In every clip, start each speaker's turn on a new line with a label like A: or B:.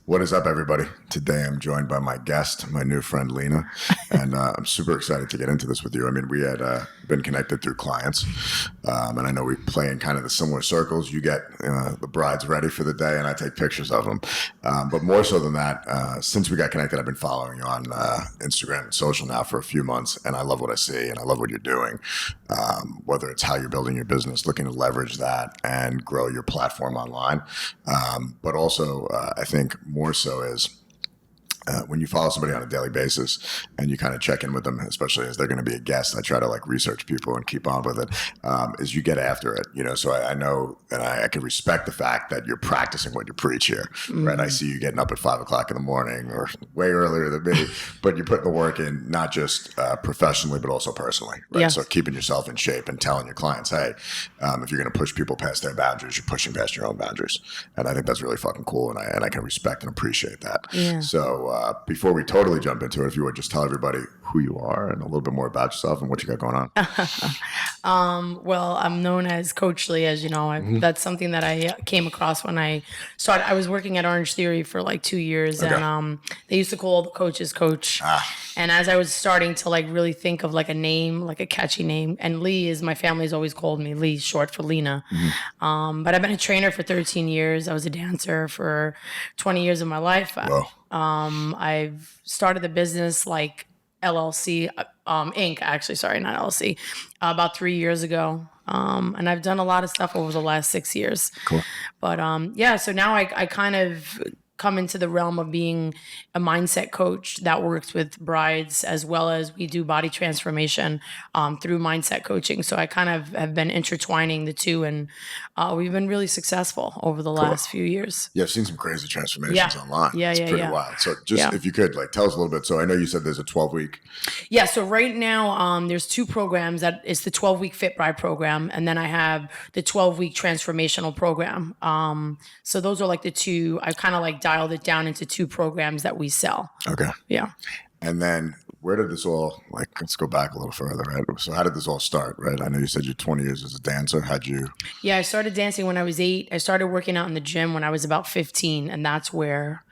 A: What is up, everybody? Today I'm joined by my guest, my new friend Lena, and I'm super excited to get into this with you. I mean, we had been connected through clients, and I know we play in kind of the similar circles. You get the brides ready for the day, and I take pictures of them. But more so than that, since we got connected, I've been following you on Instagram and social now for a few months, and I love what I see, and I love what you're doing. Whether it's how you're building your business, looking to leverage that and grow your platform online, but also I think more so is when you follow somebody on a daily basis and you kind of check in with them, especially as they're going to be a guest, I try to like research people and keep on with it, is you get after it, you know? So I know, and I can respect the fact that you're practicing what you preach here, right? I see you getting up at 5 o'clock in the morning or way earlier than me, but you're putting the work in, not just professionally, but also personally, right?
B: Yes.
A: So keeping yourself in shape and telling your clients, hey, if you're going to push people past their boundaries, you're pushing past your own boundaries. And I think that's really fucking cool. And I can respect and appreciate that.
B: Yeah.
A: So before we totally jump into it, if you would just tell everybody who you are and a little bit more about yourself and what you got going on.
B: Well, I'm known as Coach Lee, as you know. That's something that I came across when I started. I was working at Orange Theory for like 2 years, and they used to call the coaches Coach. And as I was starting to like really think of like a name, like a catchy name, and Lee is, my family's always called me Lee, short for Lena. But I've been a trainer for 13 years. I was a dancer for 20 years of my life.
A: Whoa.
B: I've started the business like LLC, Inc. Actually, sorry, not LLC, about 3 years ago. And I've done a lot of stuff over the last 6 years.
A: Cool.
B: But yeah, so now I kind of come into the realm of being a mindset coach that works with brides, as well as we do body transformation through mindset coaching. So I kind of have been intertwining the two, and we've been really successful over the last few years.
A: Yeah, I've seen some crazy transformations online. It's pretty wild. So just if you could like tell us a little bit. So I know you said there's a 12-week.
B: Yeah, so right now there's two programs. That is the 12-week FitBride program, and then I have the 12-week transformational program. So those are like the two. I kind of like dialed it down into two programs that we sell.
A: Okay.
B: Yeah.
A: And then where did this all, like, let's go back a little further, right? So how did this all start, right? I know you said you're 20 years as a dancer. How'd you?
B: Yeah, I started dancing when I was 8. I started working out in the gym when I was about 15. And that's where,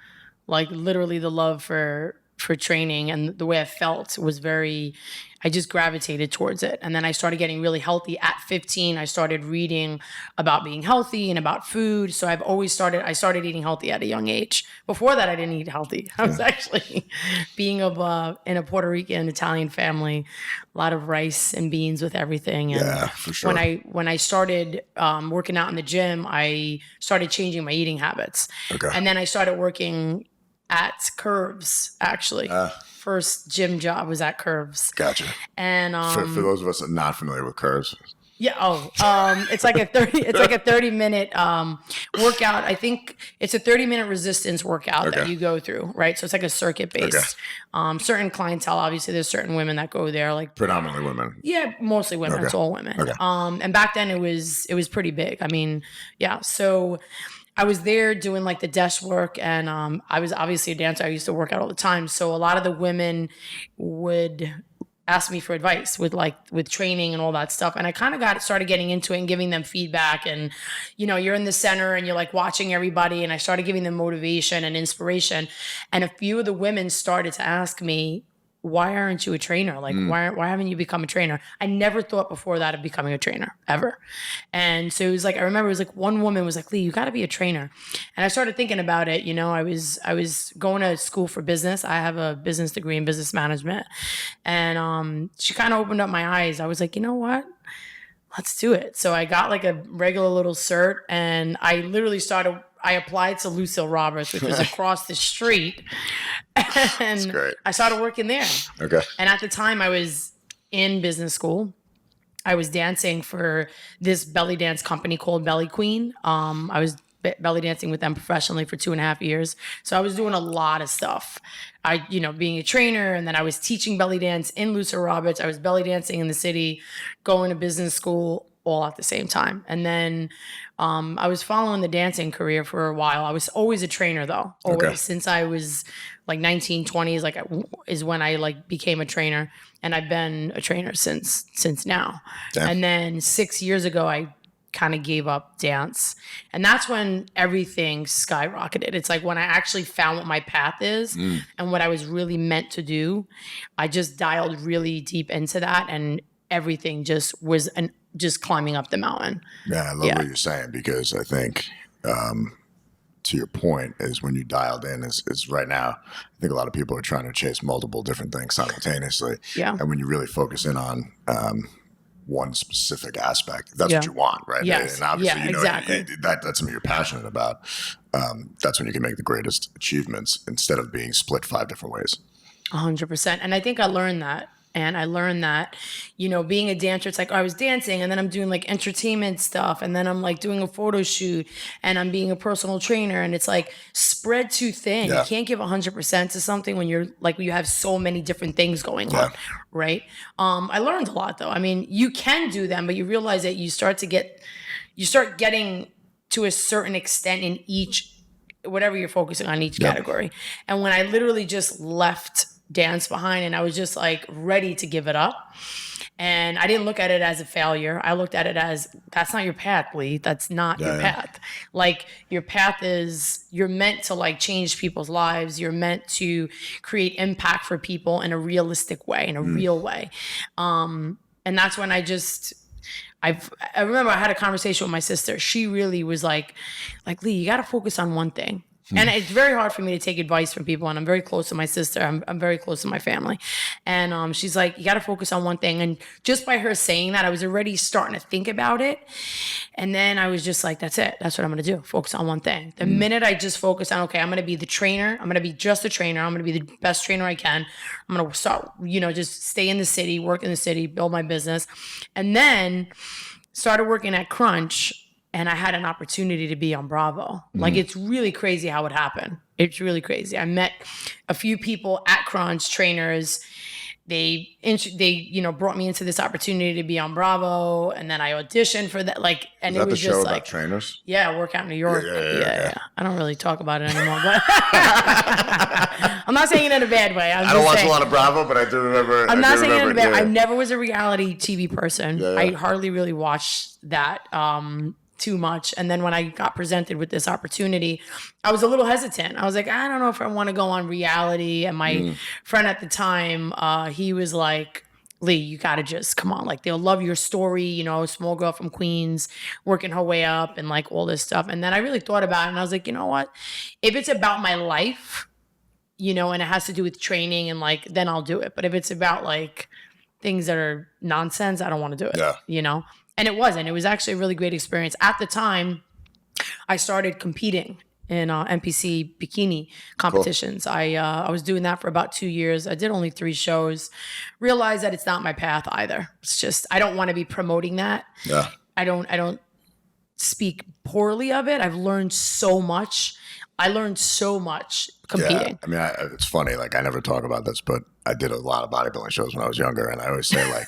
B: like, literally the love for training and the way I felt was I just gravitated towards it. And then I started getting really healthy at 15. I started reading about being healthy and about food. So I started eating healthy at a young age. Before that, I didn't eat healthy. I was actually being in a Puerto Rican Italian family, a lot of rice and beans with everything. And
A: yeah, for sure.
B: When I started working out in the gym, I started changing my eating habits.
A: Okay.
B: And then I started working at Curves, actually. First gym job was at Curves.
A: Gotcha.
B: And
A: for those of us that are not familiar with Curves.
B: Yeah. It's like a 30-minute workout. I think it's a 30-minute resistance workout that you go through, right? So it's like a circuit based. Certain clientele, obviously, there's certain women that go there, like
A: Predominantly women.
B: Yeah, mostly women. It's all women.
A: Okay.
B: And back then it was pretty big. I mean, yeah. So I was there doing like the desk work, and I was obviously a dancer. I used to work out all the time. So a lot of the women would ask me for advice with training and all that stuff. And I kind of started getting into it and giving them feedback. And, you know, you're in the center and you're like watching everybody. And I started giving them motivation and inspiration. And a few of the women started to ask me, why aren't you a trainer? Like, why haven't you become a trainer? I never thought before that of becoming a trainer, ever. And so it was like, I remember it was like one woman was like, Lee, you got to be a trainer. And I started thinking about it. You know, I was going to school for business. I have a business degree in business management. And she kind of opened up my eyes. I was like, you know what? Let's do it. So I got like a regular little cert, and I literally I applied to Lucille Roberts, which was across the street. And
A: That's great.
B: I started working there.
A: Okay.
B: And at the time I was in business school. I was dancing for this belly dance company called Belly Queen. I was belly dancing with them professionally for 2.5 years. So I was doing a lot of stuff. Being a trainer, and then I was teaching belly dance in Lucille Roberts. I was belly dancing in the city, going to business school, all at the same time. And then I was following the dancing career for a while. I was always a trainer though. Always. Okay. Since I was like 19, 20s, is when I became a trainer. And I've been a trainer since now. Damn. And then 6 years ago, I kind of gave up dance. And that's when everything skyrocketed. It's like when I actually found what my path is and what I was really meant to do, I just dialed really deep into that, and everything just was just climbing up the mountain.
A: Yeah, I love what you're saying, because I think to your point is when you dialed in is right now, I think a lot of people are trying to chase multiple different things simultaneously.
B: Yeah.
A: And when you really focus in on one specific aspect, that's what you want, right?
B: Yes.
A: And obviously,
B: Yeah, exactly.
A: That's something you're passionate about. That's when you can make the greatest achievements instead of being split 5 different ways.
B: 100%. And I think I learned that. And I learned that, being a dancer, it's like, I was dancing and then I'm doing like entertainment stuff. And then I'm like doing a photo shoot and I'm being a personal trainer. And it's like spread too thin.
A: Yeah.
B: You can't give 100% to something when you're like, you have so many different things going on. Right. I learned a lot though. I mean, you can do them, but you realize that you start getting to a certain extent in each, whatever you're focusing on each category. And when I literally just left dance behind and I was just like ready to give it up, and I didn't look at it as a failure. I looked at it as, that's not your path, Lee. That's not your path. Like, your path is, you're meant to like change people's lives. You're meant to create impact for people in a realistic way, in a real way. And that's when I remember I had a conversation with my sister. She really was like, Lee, you got to focus on one thing. And it's very hard for me to take advice from people. And I'm very close to my sister. I'm very close to my family. And she's like, you got to focus on one thing. And just by her saying that, I was already starting to think about it. And then I was just like, that's it. That's what I'm going to do. Focus on one thing. The minute I just focus on, okay, I'm going to be the trainer. I'm going to be just a trainer. I'm going to be the best trainer I can. I'm going to start, just stay in the city, work in the city, build my business. And then started working at Crunch. And I had an opportunity to be on Bravo. Like, it's really crazy how it happened. It's really crazy. I met a few people at Crunch, trainers. They brought me into this opportunity to be on Bravo, and then I auditioned for that. Like, and it was just like,
A: about trainers?
B: Yeah, Workout New York. Yeah. I don't really talk about it anymore, but I'm not saying it in a bad way.
A: I don't watch a lot of Bravo, but I do remember.
B: I'm not saying it in a bad way. I never was a reality TV person.
A: Yeah.
B: I hardly really watched that too much. And then when I got presented with this opportunity, I was a little hesitant. I was like, I don't know if I want to go on reality. And my friend at the time, he was like, Lee, you got to just come on. Like, they'll love your story, small girl from Queens, working her way up and like all this stuff. And then I really thought about it and I was like, you know what? If it's about my life, and it has to do with training and like, then I'll do it. But if it's about like things that are nonsense, I don't want to do it, And it wasn't. It was actually a really great experience. At the time, I started competing in NPC Bikini competitions. Cool. I was doing that for about 2 years. I did only 3 shows. Realized that it's not my path either. It's just, I don't want to be promoting that.
A: Yeah.
B: I don't speak poorly of it. I've learned so much. I learned so much competing.
A: Yeah. I mean, it's funny. Like, I never talk about this, but I did a lot of bodybuilding shows when I was younger, and I always say like,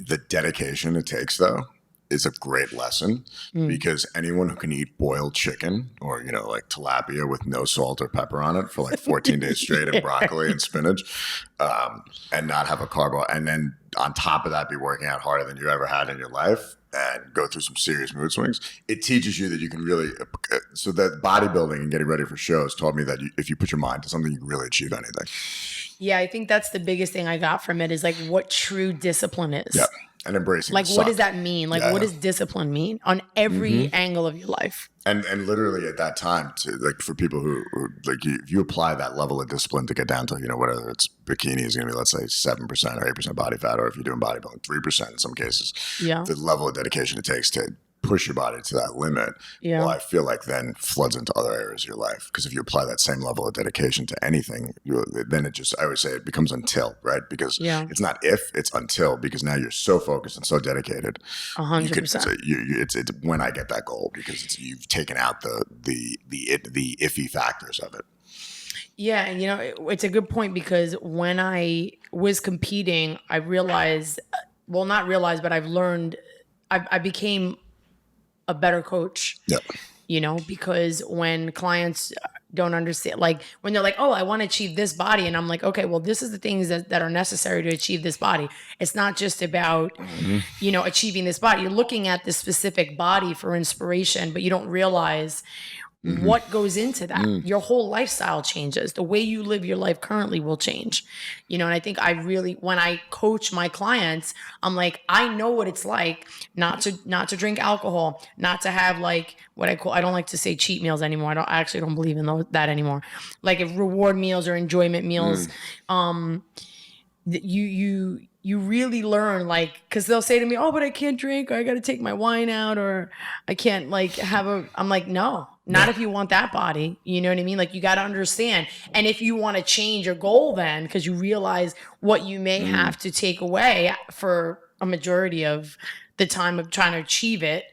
A: the dedication it takes, though, is a great lesson, because anyone who can eat boiled chicken or, like tilapia with no salt or pepper on it for like 14 days straight and broccoli and spinach, and not have a carbo, and then on top of that be working out harder than you ever had in your life and go through some serious mood swings, it teaches you that you can really, so that bodybuilding and getting ready for shows taught me that if you put your mind to something, you can really achieve anything.
B: Yeah, I think that's the biggest thing I got from it is like what true discipline is.
A: Yeah, and embracing.
B: Like, what does that mean? Like, what does discipline mean on every angle of your life?
A: And literally at that time, like for people who like if you apply that level of discipline to get down to whether it's bikini is going to be, let's say 7% or 8% body fat, or if you're doing bodybuilding 3% in some cases. Yeah, the level of dedication it takes to push your body to that limit, well, I feel like then floods into other areas of your life. Because if you apply that same level of dedication to anything, then it just, I always say it becomes until, right? Because it's not if, it's until, because now you're so focused and so dedicated.
B: 100%.
A: It's when I get that goal, because you've taken out the iffy factors of it.
B: Yeah, and it's a good point, because when I was competing, I realized, well, not realized, but I've learned, I became a better coach, because when clients don't understand. Like when they're like, oh, I want to achieve this body. And I'm like, okay, well, this is the things that are necessary to achieve this body. It's not just about, achieving this body. You're looking at this specific body for inspiration, but you don't realize what goes into that. Your whole lifestyle changes. The way you live your life currently will change. And I think when I coach my clients, I'm like, I know what it's like not to drink alcohol, not to have like what I don't like to say cheat meals anymore. I actually don't believe in that anymore. Like if reward meals or enjoyment meals, you really learn, like, because they'll say to me, oh, but I can't drink, or I got to take my wine out, or I can't like I'm like, no, not if you want that body. You know what I mean? Like you got to understand. And if you want to change your goal then, because you realize what you may have to take away for a majority of the time of trying to achieve it,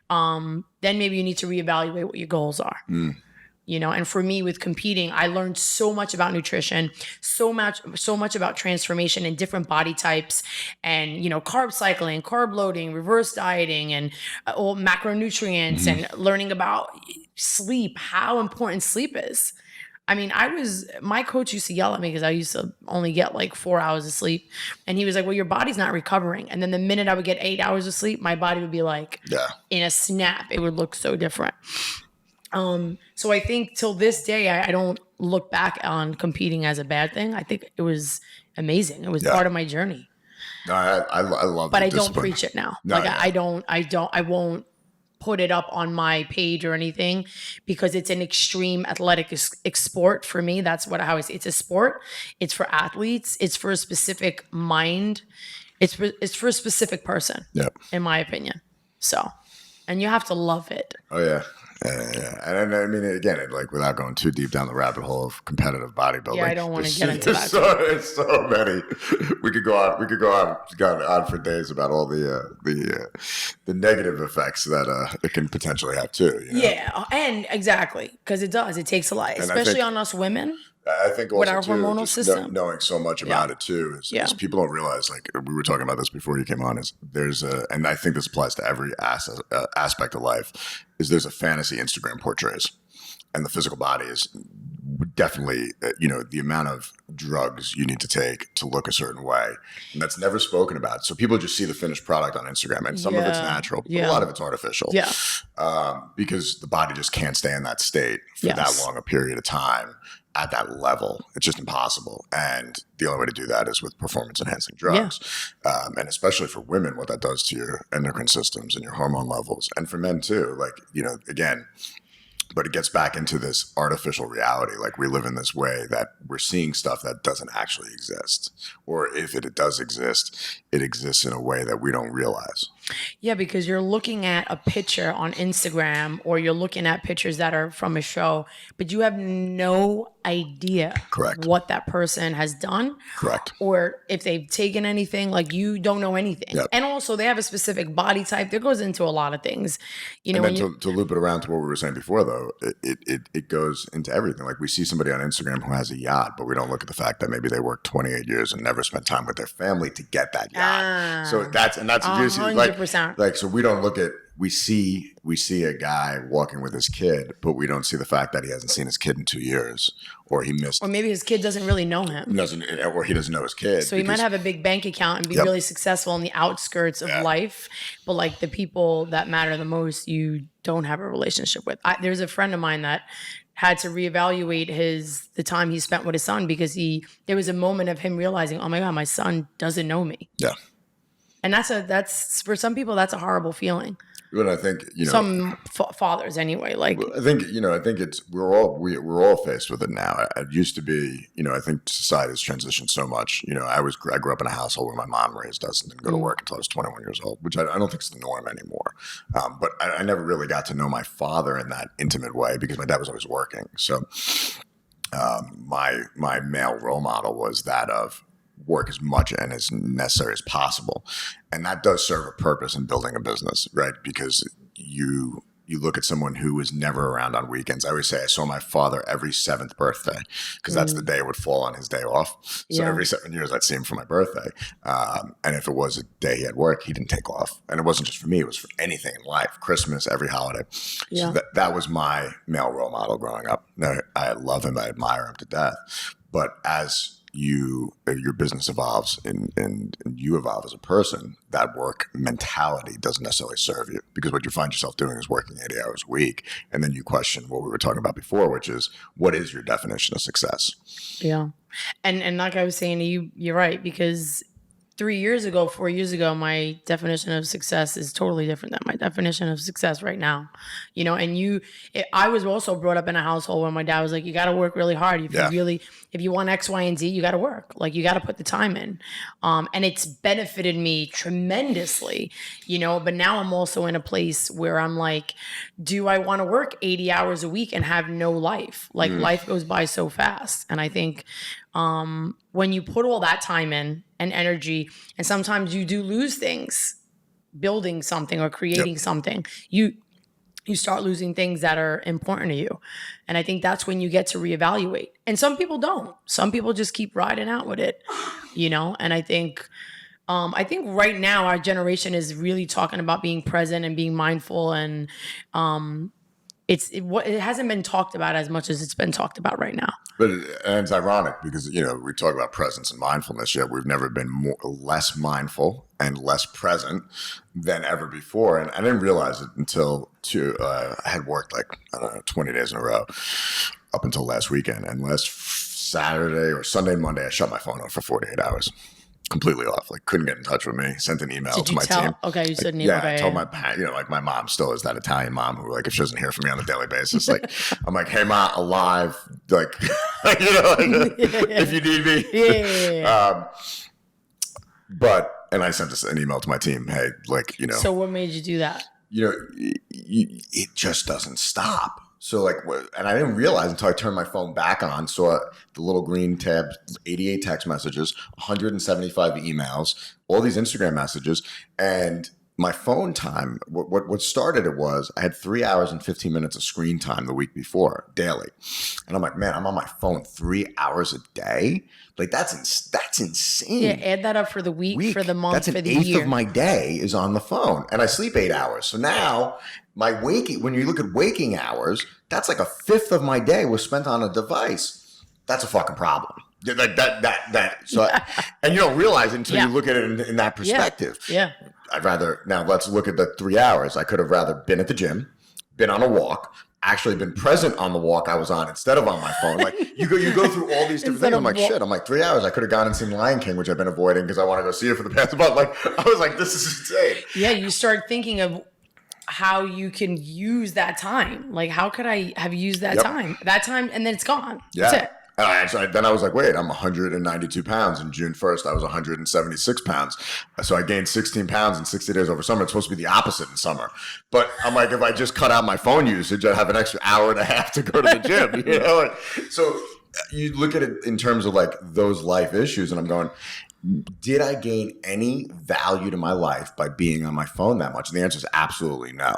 B: then maybe you need to reevaluate what your goals are. And for me with competing, I learned so much about nutrition, so much about transformation and different body types and, carb cycling, carb loading, reverse dieting, and all macronutrients and learning about sleep, how important sleep is. I mean, my coach used to yell at me because I used to only get like 4 hours of sleep. And he was like, well, your body's not recovering. And then the minute I would get 8 hours of sleep, my body would be like, in a snap, it would look so different. So I think till this day, I don't look back on competing as a bad thing. I think it was amazing. It was part of my journey.
A: No, I love.
B: But I don't preach it now. No, I won't put it up on my page or anything because it's an extreme athletic sport for me. That's it's a sport. It's for athletes. It's for a specific mind. It's for a specific person. In my opinion. So, and you have to love it.
A: Oh yeah. And I mean, again, like without going too deep down the rabbit hole of competitive bodybuilding.
B: Yeah, I don't want to get into that.
A: There's so many. We could go on for days about all the negative effects that it can potentially have too.
B: Yeah, and exactly because it does. It takes a lot, especially on us women.
A: I think also
B: with our hormonal system,
A: knowing so much about it too is people don't realize. Like we were talking about this before you came on. Is and I think this applies to every aspect of life. Is there's a fantasy Instagram portrays, and the physical body is definitely the amount of drugs you need to take to look a certain way, and that's never spoken about. So people just see the finished product on Instagram, and some of it's natural, but a lot of it's artificial. Because the body just can't stay in that state for that long a period of time. At that level, it's just impossible. And the only way to do that is with performance enhancing drugs. And especially for women, what that does to your endocrine systems and your hormone levels. And for men too, like, again, but it gets back into this artificial reality. Like we live in this way that we're seeing stuff that doesn't actually exist. Or if it does exist, it exists in a way that we don't realize.
B: Yeah, because you're looking at a picture on Instagram or you're looking at pictures that are from a show, but you have no idea what that person has done. Or if they've taken anything, like you don't know anything. And also they have a specific body type that goes into a lot of things. And
A: then to loop it around to what we were saying before, though, it goes into everything. Like we see somebody on Instagram who has a yacht, but we don't look at the fact that maybe they worked 28 years and never spent time with their family to get that yacht. So that's usually like so we don't look at we see a guy walking with his kid, but we don't see the fact that he hasn't seen his kid in 2 years, or he missed,
B: or maybe his kid doesn't really know him,
A: or he doesn't know his kid.
B: So he might have a big bank account and be really successful in the outskirts of life, but like the people that matter the most, you don't have a relationship with. There's a friend of mine that had to reevaluate the time he spent with his son because there was a moment of him realizing, oh my God, my son doesn't know me. And that's for some people, that's a horrible feeling.
A: But I think
B: some fathers anyway. Like
A: I think it's we're all faced with it now. It used to be, I think society has transitioned so much. I grew up in a household where my mom raised us and didn't go to work until I was 21 years old, which I don't think is the norm anymore. But I never really got to know my father in that intimate way because my dad was always working. So my male role model was that of work as much and as necessary as possible. And that does serve a purpose in building a business, right? Because you you look at someone who was never around on weekends. I always say I saw my father every 7th birthday because that's the day it would fall on his day off. So every 7 years I'd see him for my birthday. And if it was a day he had work, he didn't take off. And it wasn't just for me, it was for anything in life, Christmas, every holiday. So that was my male role model growing up. I love him. I admire him to death. But as your business evolves and you evolve as a person, that work mentality doesn't necessarily serve you, because what you find yourself doing is working 80 hours a week. And then you question what we were talking about before, which is, what is your definition of success?
B: Yeah. And like I was saying to you, you're right, because 4 years ago, my definition of success is totally different than my definition of success right now. And I was also brought up in a household where my dad was like, you got to work really hard. If you want X, Y, and Z, you got to work. Like, you got to put the time in. And it's benefited me tremendously, but now I'm also in a place where I'm like, do I want to work 80 hours a week and have no life? Like, life goes by so fast. And I think, when you put all that time in and energy, and sometimes you do lose things building something or creating something, you start losing things that are important to you. And I think that's when you get to reevaluate. And some people don't. Some people just keep riding out with it, and I think right now our generation is really talking about being present and being mindful, and it hasn't been talked about as much as it's been talked about right now.
A: But it's ironic because, we talk about presence and mindfulness, yet we've never been less mindful and less present than ever before. And I didn't realize it until I had worked 20 days in a row up until last weekend. And last Saturday or Sunday and Monday, I shut my phone off for 48 hours. Completely off, couldn't get in touch with me. Sent an email to my team.
B: Okay, you said
A: I told my parents, my mom still is that Italian mom who, if she doesn't hear from me on a daily basis, I'm like, hey ma, alive, if you need me. And I sent an email to my team, hey,
B: So what made you do that?
A: It just doesn't stop. So and I didn't realize until I turned my phone back on, saw the little green tab, 88 text messages, 175 emails, all these Instagram messages, and my phone time. What started it was I had 3 hours and 15 minutes of screen time the week before daily, and I'm like, man, I'm on my phone 3 hours a day. That's insane.
B: Yeah, add that up for the week, for the month, for the year.
A: That's an eighth of my day is on the phone, and I sleep 8 hours. So now when you look at waking hours, that's like a fifth of my day was spent on a device. That's a fucking problem. So, and you don't realize it until you look at it in that perspective.
B: Yeah.
A: Now let's look at the 3 hours. I could have rather been at the gym, been on a walk, actually been present on the walk I was on instead of on my phone. You go through all these different things. I'm like, shit. I'm like, 3 hours. I could have gone and seen Lion King, which I've been avoiding because I want to go see it for the past month. I was like, this is insane.
B: Yeah, you start thinking of how you can use that time. How could I have used that time? That time, and then it's gone.
A: Yeah.
B: That's it.
A: And then I was like, wait, I'm 192 pounds. And June 1st, I was 176 pounds. So I gained 16 pounds in 60 days over summer. It's supposed to be the opposite in summer. But I'm like, if I just cut out my phone usage, I'd have an extra hour and a half to go to the gym. So you look at it in terms of those life issues, and I'm going, did I gain any value to my life by being on my phone that much? And the answer is absolutely no.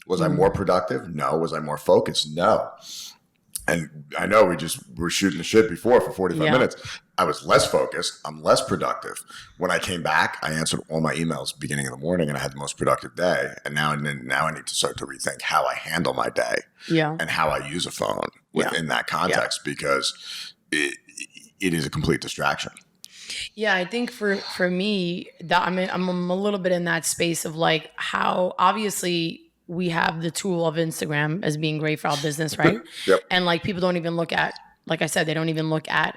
A: Was I more productive? No. Was I more focused? No. And I know we were shooting the shit before for 45 minutes. I was less focused. I'm less productive. When I came back, I answered all my emails beginning of the morning, and I had the most productive day. And now I need to start to rethink how I handle my day and how I use a phone within that context, because it is a complete distraction.
B: Yeah, I think for me, I'm a little bit in that space of how obviously we have the tool of Instagram as being great for our business, right?
A: Yep.
B: And people don't even look at, like I said, they don't even look at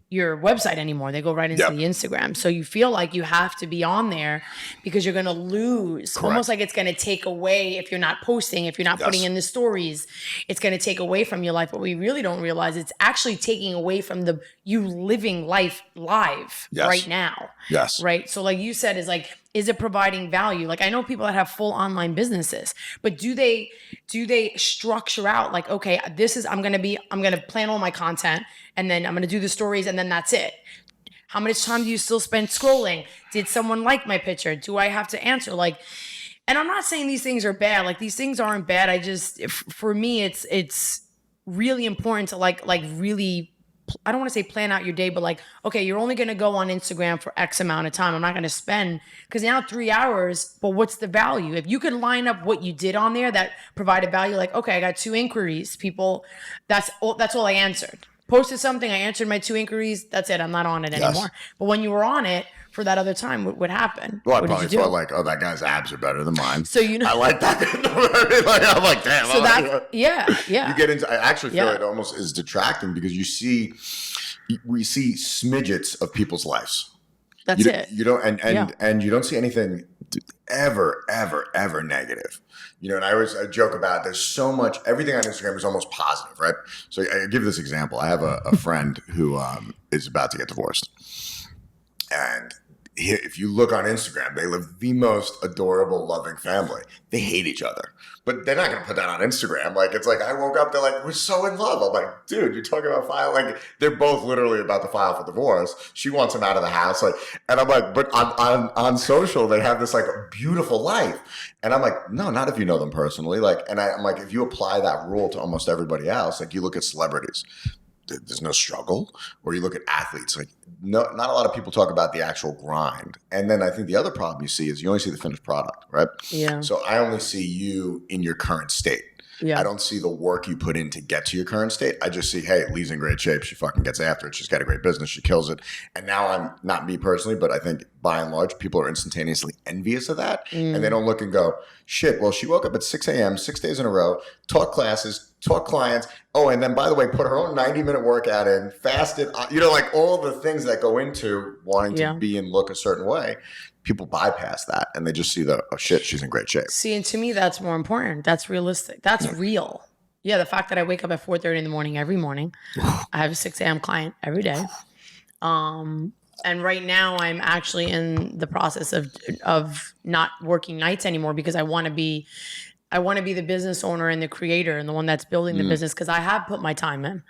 B: your website anymore. They go right into the Instagram. So you feel like you have to be on there because you're going to lose. Correct. Almost like it's going to take away if you're not posting, if you're not putting in the stories, it's going to take away from your life. But we really don't realize it's actually taking away from you living life live right now.
A: Yes.
B: Right. So like you said, is it providing value? I know people that have full online businesses, but do they structure out okay, I'm going to plan all my content, and then I'm going to do the stories, and then that's it. How much time do you still spend scrolling? Did someone like my picture? Do I have to answer? And I'm not saying these things are bad. Like these things aren't bad. For me, it's really important to like really, I don't want to say plan out your day, but like, okay, you're only going to go on Instagram for X amount of time. I'm not going to spend, because now 3 hours, but what's the value? If you could line up what you did on there that provided value, like, okay, I got 2 inquiries, people, that's all I answered. Posted something, I answered my 2 inquiries, that's it, I'm not on it anymore. But when you were on it for that other time, what happened?
A: Well, I
B: what
A: probably thought like, oh, that guy's abs are better than mine.
B: So
A: I like that. Like, I'm like, damn.
B: So that, yeah.
A: You get into. I actually feel it almost is detracting because we see smidgets of people's lives.
B: That's it.
A: You don't, and you don't see anything ever negative. And I joke about there's so much, everything on Instagram is almost positive, right? So I give this example. I have a friend who is about to get divorced. And if you look on Instagram, they live the most adorable, loving family. They hate each other, but they're not going to put that on Instagram. Like, it's like, I woke up, they're like, we're so in love. I'm like, dude, you're talking about like, they're both literally about to file for divorce. She wants him out of the house. Like, and I'm like, but on social, they have this like beautiful life. And I'm like, no, not if you know them personally. Like, and I'm like, if you apply that rule to almost everybody else, like you look at celebrities, there's no struggle. Or you look at athletes, like not a lot of people talk about the actual grind. And then I think the other problem you see is you only see the finished product, right?
B: Yeah.
A: So I only see you in your current state. Yeah. I don't see the work you put in to get to your current state. I just see, hey, Lee's in great shape. She fucking gets after it. She's got a great business. She kills it. And now I'm not me personally, but I think by and large, people are instantaneously envious of that. And they don't look and go, shit, well, she woke up at 6 a.m., 6 days in a row, taught classes, taught clients. Oh, and then by the way, put her own 90-minute workout in, fasted, like all the things that go into wanting to be and look a certain way. People bypass that and they just see oh shit, she's in great shape.
B: See, and to me, that's more important. That's realistic. That's real. Yeah, the fact that I wake up at 4:30 in the morning every morning. I have a 6 a.m. client every day. And right now I'm actually in the process of not working nights anymore because I want to be the business owner and the creator and the one that's building the business, because I have put my time in.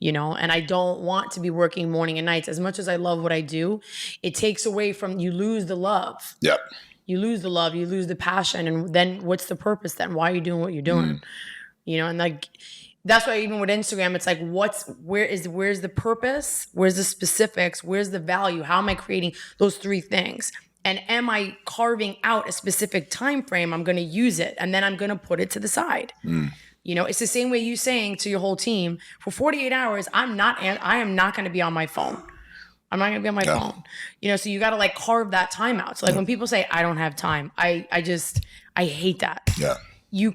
B: And I don't want to be working morning and nights. As much as I love what I do, it takes away from, you lose the love.
A: Yep.
B: You lose the love, you lose the passion. And then what's the purpose then? Why are you doing what you're doing? And like, that's why even with Instagram, it's like, where's the purpose? Where's the specifics? Where's the value? How am I creating those 3 things? And am I carving out a specific time frame? I'm going to use it. And then I'm going to put it to the side. It's the same way you saying to your whole team, for 48 hours, I am not going to be on my phone. I'm not going to be on my phone. So you got to like carve that time out. So like when people say, I don't have time, I hate that.
A: Yeah.
B: You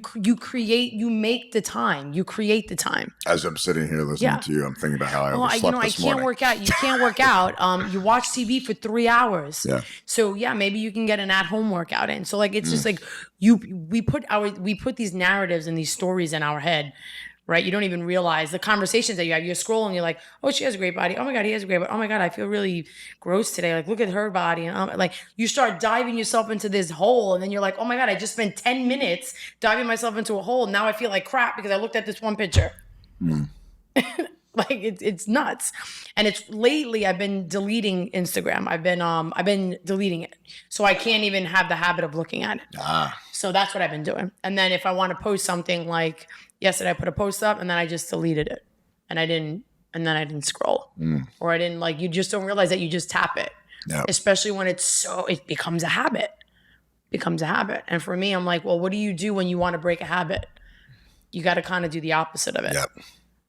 B: make the time. You create the time.
A: As I'm sitting here listening to you, I'm thinking about how I overslept this morning.
B: Work out. You can't work out. You watch TV for 3 hours.
A: Yeah.
B: So yeah, maybe you can get an at-home workout in. So like, it's just like we put these narratives and these stories in our head, right? You don't even realize the conversations that you have. You're scrolling, you're like, oh, she has a great body. Oh my God, he has a great body. Oh my God, I feel really gross today. Like, look at her body. And like, you start diving yourself into this hole. And then you're like, oh my God, I just spent 10 minutes diving myself into a hole. Now I feel like crap because I looked at this one picture. Like it's nuts. And it's lately I've been deleting Instagram. I've been deleting it. So I can't even have the habit of looking at it. So that's what I've been doing. And then if I want to post something, like yesterday I put a post up and then I just deleted it. And I didn't scroll. Or I didn't, like, you just don't realize that you just tap it. Yep. Especially when it becomes a habit. And for me, I'm like, well, what do you do when you want to break a habit? You got to kind of do the opposite of it.
A: Yep.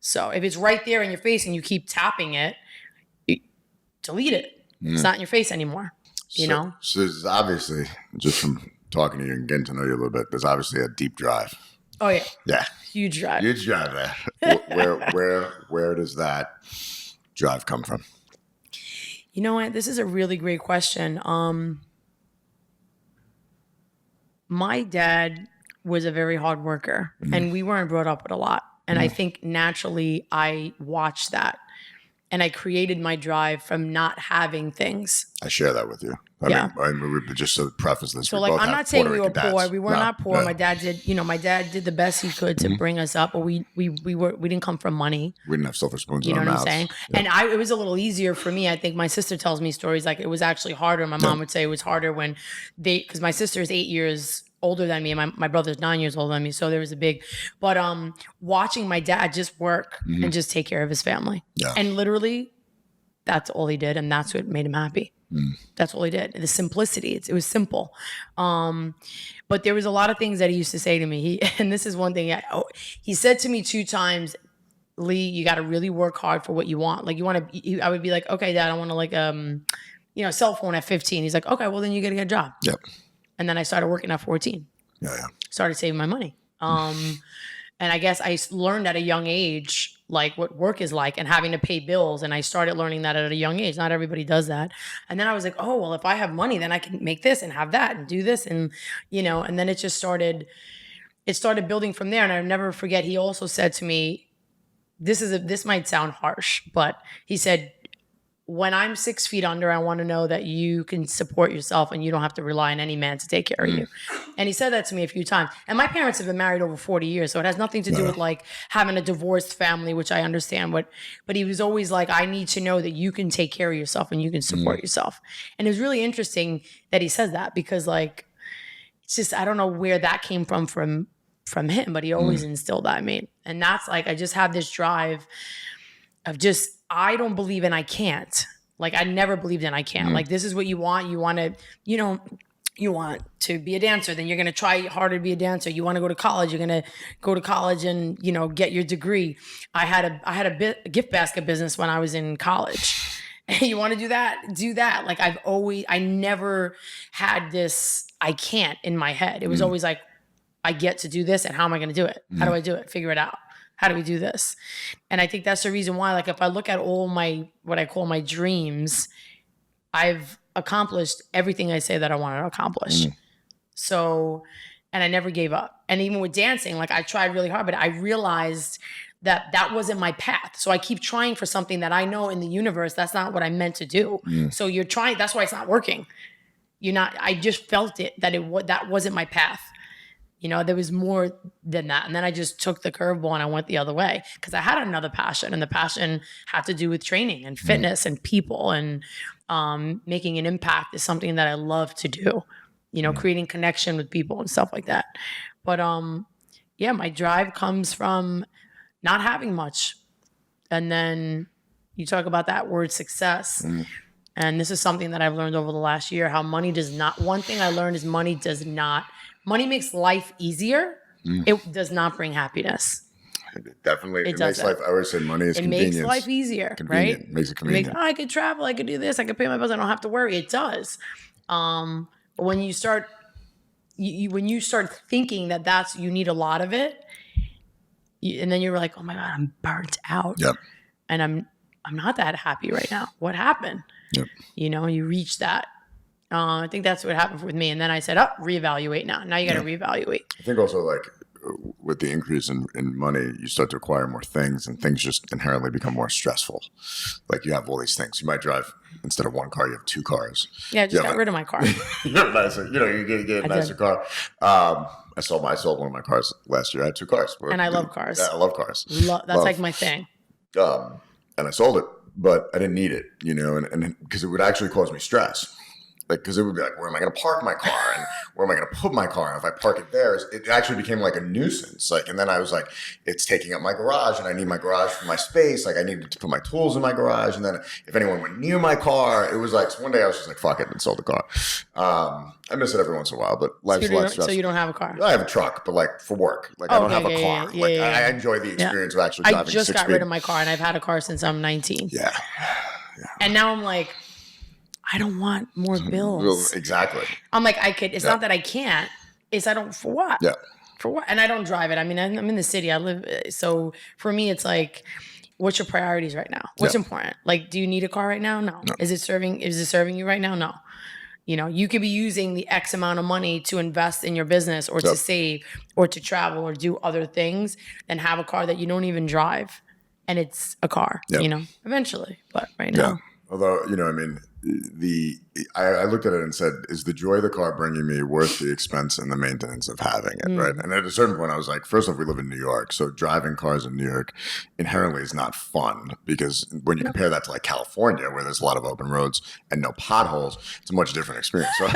B: So if it's right there in your face and you keep tapping it, delete it. It's not in your face anymore. So
A: there's obviously, just from talking to you and getting to know you a little bit, there's obviously a deep drive.
B: Oh yeah.
A: Yeah.
B: Huge drive
A: there. Where does that drive come from?
B: You know what? This is a really great question. My dad was a very hard worker and we weren't brought up with a lot. And I think naturally I watched that and I created my drive from not having things.
A: I share that with you. I mean, just to preface this.
B: So like, I'm not saying we were poor. We were not poor. My dad did the best he could to bring us up, but we didn't come from money.
A: We didn't have silver spoons
B: in
A: our mouths.
B: You know what I'm saying? Yeah. And it was a little easier for me. I think my sister tells me stories like it was actually harder. My mom would say it was harder when because my sister is 8 years older than me, and my brother's 9 years older than me, so there was a big, but watching my dad just work and just take care of his family, and literally that's all he did, and that's what made him happy. That's all he did. The simplicity, it was simple. But there was a lot of things that he used to say to me. And this is one thing he said to me 2 times, Lee, you got to really work hard for what you want. Like, you want to, I would be like, okay, Dad, I want to like, cell phone at 15. He's like, okay, well then you got to get a job.
A: Yep.
B: And then I started working at 14.
A: Yeah.
B: Started saving my money. And I guess I learned at a young age, like what work is like and having to pay bills. And I started learning that at a young age. Not everybody does that. And then I was like, oh, well, if I have money, then I can make this and have that and do this. And, and then it started building from there. And I'll never forget, he also said to me, this might sound harsh, but he said, when I'm 6 feet under, I want to know that you can support yourself and you don't have to rely on any man to take care of you. And he said that to me a few times. And my parents have been married over 40 years, so it has nothing to do with like having a divorced family, which I understand. But he was always like, I need to know that you can take care of yourself and you can support yourself. And it was really interesting that he says that, because like, it's just, I don't know where that came from him, but he always instilled that in me. And that's like, I just have this drive of just, I don't believe in I can't. Like, I never believed in I can't. Like, this is what you want. You want to, you want to be a dancer, then you're going to try harder to be a dancer. You want to go to college, you're going to go to college and, get your degree. I had a gift basket business when I was in college. You want to do that. Like, I never had this I can't in my head. It was always like, I get to do this, and how am I going to do it? How do I do it? Figure it out. How do we do this? And I think that's the reason why, like, if I look at all my, what I call my dreams, I've accomplished everything I say that I want to accomplish. So, and I never gave up. And even with dancing, like, I tried really hard, but I realized that wasn't my path. So I keep trying for something that I know in the universe, that's not what I'm meant to do. So you're trying, that's why it's not working. I just felt it, that wasn't my path. There was more than that. And then I just took the curveball and I went the other way, because I had another passion, and the passion had to do with training and fitness and people, and making an impact is something that I love to do, creating connection with people and stuff like that. But my drive comes from not having much. And then you talk about that word success. And this is something that I've learned over the last year, how money does not, one thing I learned is money makes life easier. It does not bring happiness.
A: Definitely. It makes life, I always say money is convenience.
B: It makes life easier, right?
A: It makes it convenient.
B: I could travel, I could do this, I could pay my bills, I don't have to worry. It does. But when you start, when you start thinking that you need a lot of it, and then you're like, oh my God, I'm burnt out.
A: Yep.
B: And I'm not that happy right now. What happened?
A: Yep.
B: You reach that. I think that's what happened with me. And then I said, reevaluate now. Now you got to reevaluate.
A: I think also, like, with the increase in money, you start to acquire more things, and things just inherently become more stressful. Like, you have all these things. You might drive, instead of one car, you have 2 cars.
B: Yeah, I just got rid of my car.
A: You have a nicer, you get a nicer car. I sold one of my cars last year. I had 2 cars.
B: And I love cars.
A: Yeah, I love cars.
B: That's like my thing.
A: And I sold it, but I didn't need it, and because it would actually cause me stress. Like, because it would be like, where am I going to park my car, and where am I going to put my car? And if I park it there, it actually became like a nuisance. Like, and then I was like, it's taking up my garage, and I need my garage for my space. Like, I needed to put my tools in my garage. And then if anyone went near my car, it was like, so one day I was just like, fuck it, and sold the car. I miss it every once in a while, but life's a lot stressful. So
B: you don't have a car?
A: I have a truck, but like for work. Like, I don't have a car. I enjoy the experience of actually driving 6 feet.
B: I just got rid of my car, and I've had a car since I'm 19.
A: Yeah.
B: And now I'm like, I don't want more bills.
A: Exactly.
B: I'm like, it's not that I can't. It's I don't, for what?
A: Yeah.
B: For what? And I don't drive it. I mean, I'm in the city. I live. So for me, it's like, what's your priorities right now? What's important? Like, do you need a car right now? No. Is it serving you right now? No. You could be using the X amount of money to invest in your business, or to save, or to travel, or do other things, and have a car that you don't even drive. And it's a car, eventually. But right now.
A: Although, I mean, I looked at it and said, is the joy of the car bringing me worth the expense and the maintenance of having it, right? And at a certain point, I was like, first off, we live in New York, so driving cars in New York inherently is not fun, because when you compare that to like California, where there's a lot of open roads and no potholes, it's a much different experience. So,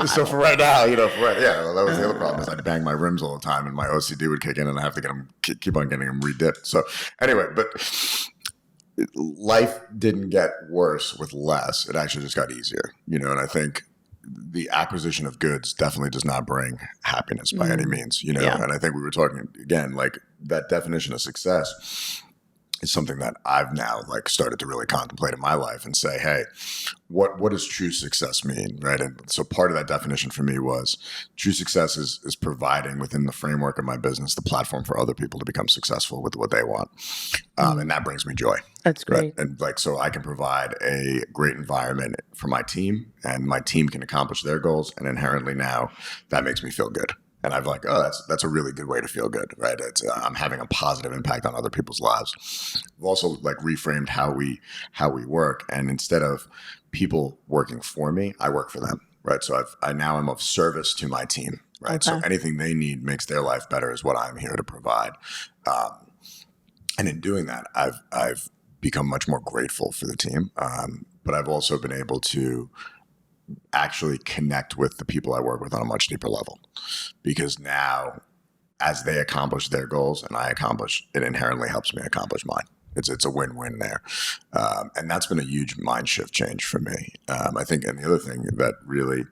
A: so for right now, well, that was the other problem, is I'd bang my rims all the time, and my OCD would kick in, and I have to keep on getting them redipped. So anyway, but life didn't get worse with less. It actually just got easier, and I think the acquisition of goods definitely does not bring happiness by any means,
B: Yeah.
A: and I think we were talking again, like that definition of success is something that I've now like started to really contemplate in my life and say, hey, what does true success mean, right? And so part of that definition for me was true success is providing within the framework of my business the platform for other people to become successful with what they want, and that brings me joy.
B: That's great.
A: Right? And like, so I can provide a great environment for my team, and my team can accomplish their goals, and inherently now that makes me feel good. And I'm like, oh, that's a really good way to feel good, right? It's I'm having a positive impact on other people's lives. We've also like reframed how we work, and instead of people working for me, I work for them, right? So I now am of service to my team, right?
B: Okay.
A: So anything they need makes their life better is what I'm here to provide. And in doing that, I've become much more grateful for the team, but I've also been able to actually connect with the people I work with on a much deeper level, because now as they accomplish their goals and I accomplish, it inherently helps me accomplish mine. It's a win-win there. And that's been a huge mind shift change for me. I think, and the other thing that really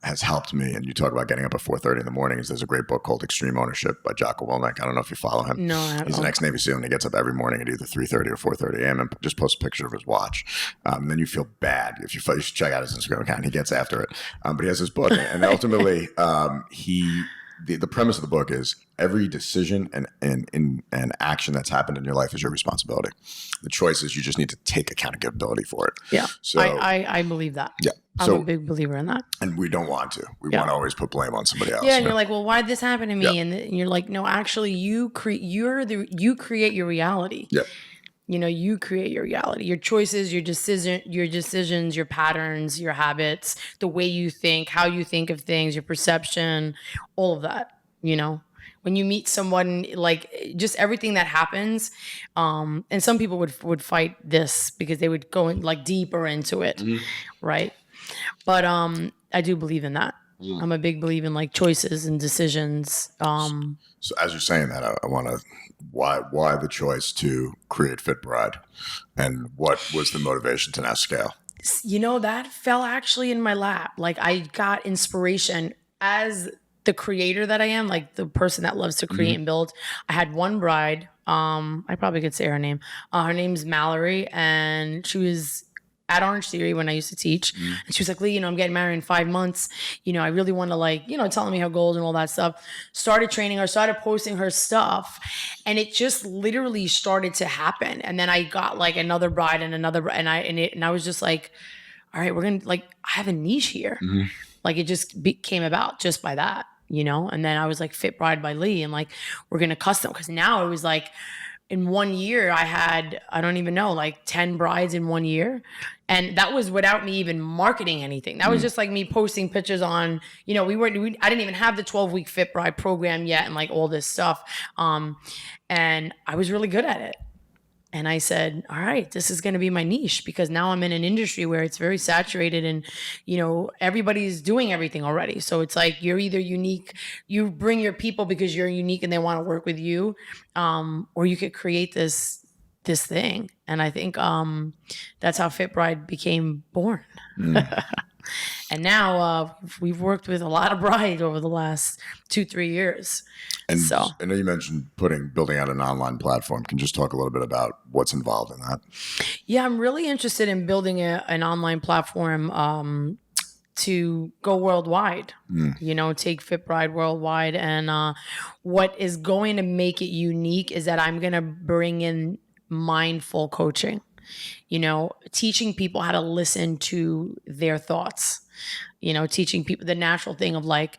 A: has helped me, and you talk about getting up at 4:30 in the morning, is there's a great book called Extreme Ownership by Jocko Willink. I don't know if you follow him.
B: No, I haven't.
A: He's an ex-Navy SEAL, and he gets up every morning at either 3:30 or 4:30 a.m. and just posts a picture of his watch. And then you feel bad. You should check out his Instagram account. He gets after it. But he has this book, and ultimately the premise of the book is every decision and action that's happened in your life is your responsibility. The choice is you just need to take accountability for it.
B: Yeah.
A: So
B: I believe that.
A: yeah.
B: I'm a big believer in that.
A: And we don't want to. We want to always put blame on somebody else.
B: Yeah, and you're like, well, why did this happen to me?
A: Yeah.
B: And you're like, no, actually, you create your reality.
A: Yep.
B: You create your reality, your choices, your decisions, your patterns, your habits, the way you think, how you think of things, your perception, all of that. When you meet someone, like just everything that happens, and some people would fight this because they would go in like deeper into it, right? But I do believe in that. I'm a big believer in like choices and decisions.
A: So as you're saying that, I want to, why the choice to create FitBride, and what was the motivation to now scale?
B: That fell actually in my lap. Like I got inspiration as the creator that I am, like the person that loves to create and build. I had one bride. I probably could say her name. Her name's Mallory, and she was at Orange Theory when I used to teach. And she was like, Lee, I'm getting married in 5 months. I really want to telling me her goals and all that stuff. Started training her, started posting her stuff. And it just literally started to happen. And then I got like another bride and another, and I was just like, all right, we're going to I have a niche here. Like it just came about just by that, and then I was like FitBride by Lee, and like, we're going to custom. Cause now it was like, in 1 year, I had, I don't even know, like 10 brides in 1 year. And that was without me even marketing anything. That was just like me posting pictures on, I didn't even have the 12-week FitBride program yet and like all this stuff. And I was really good at it. And I said, all right, this is going to be my niche, because now I'm in an industry where it's very saturated and, everybody's doing everything already. So it's like, you're either unique, you bring your people because you're unique and they want to work with you, or you could create this thing. And I think that's how FitBride became born. And now we've worked with a lot of brides over the last 2-3 years.
A: And
B: so
A: I know you mentioned building out an online platform. Can you just talk a little bit about what's involved in that?
B: Yeah, I'm really interested in building an online platform to go worldwide, take FitBride worldwide. And what is going to make it unique is that I'm going to bring in mindful coaching, teaching people how to listen to their thoughts, teaching people the natural thing of like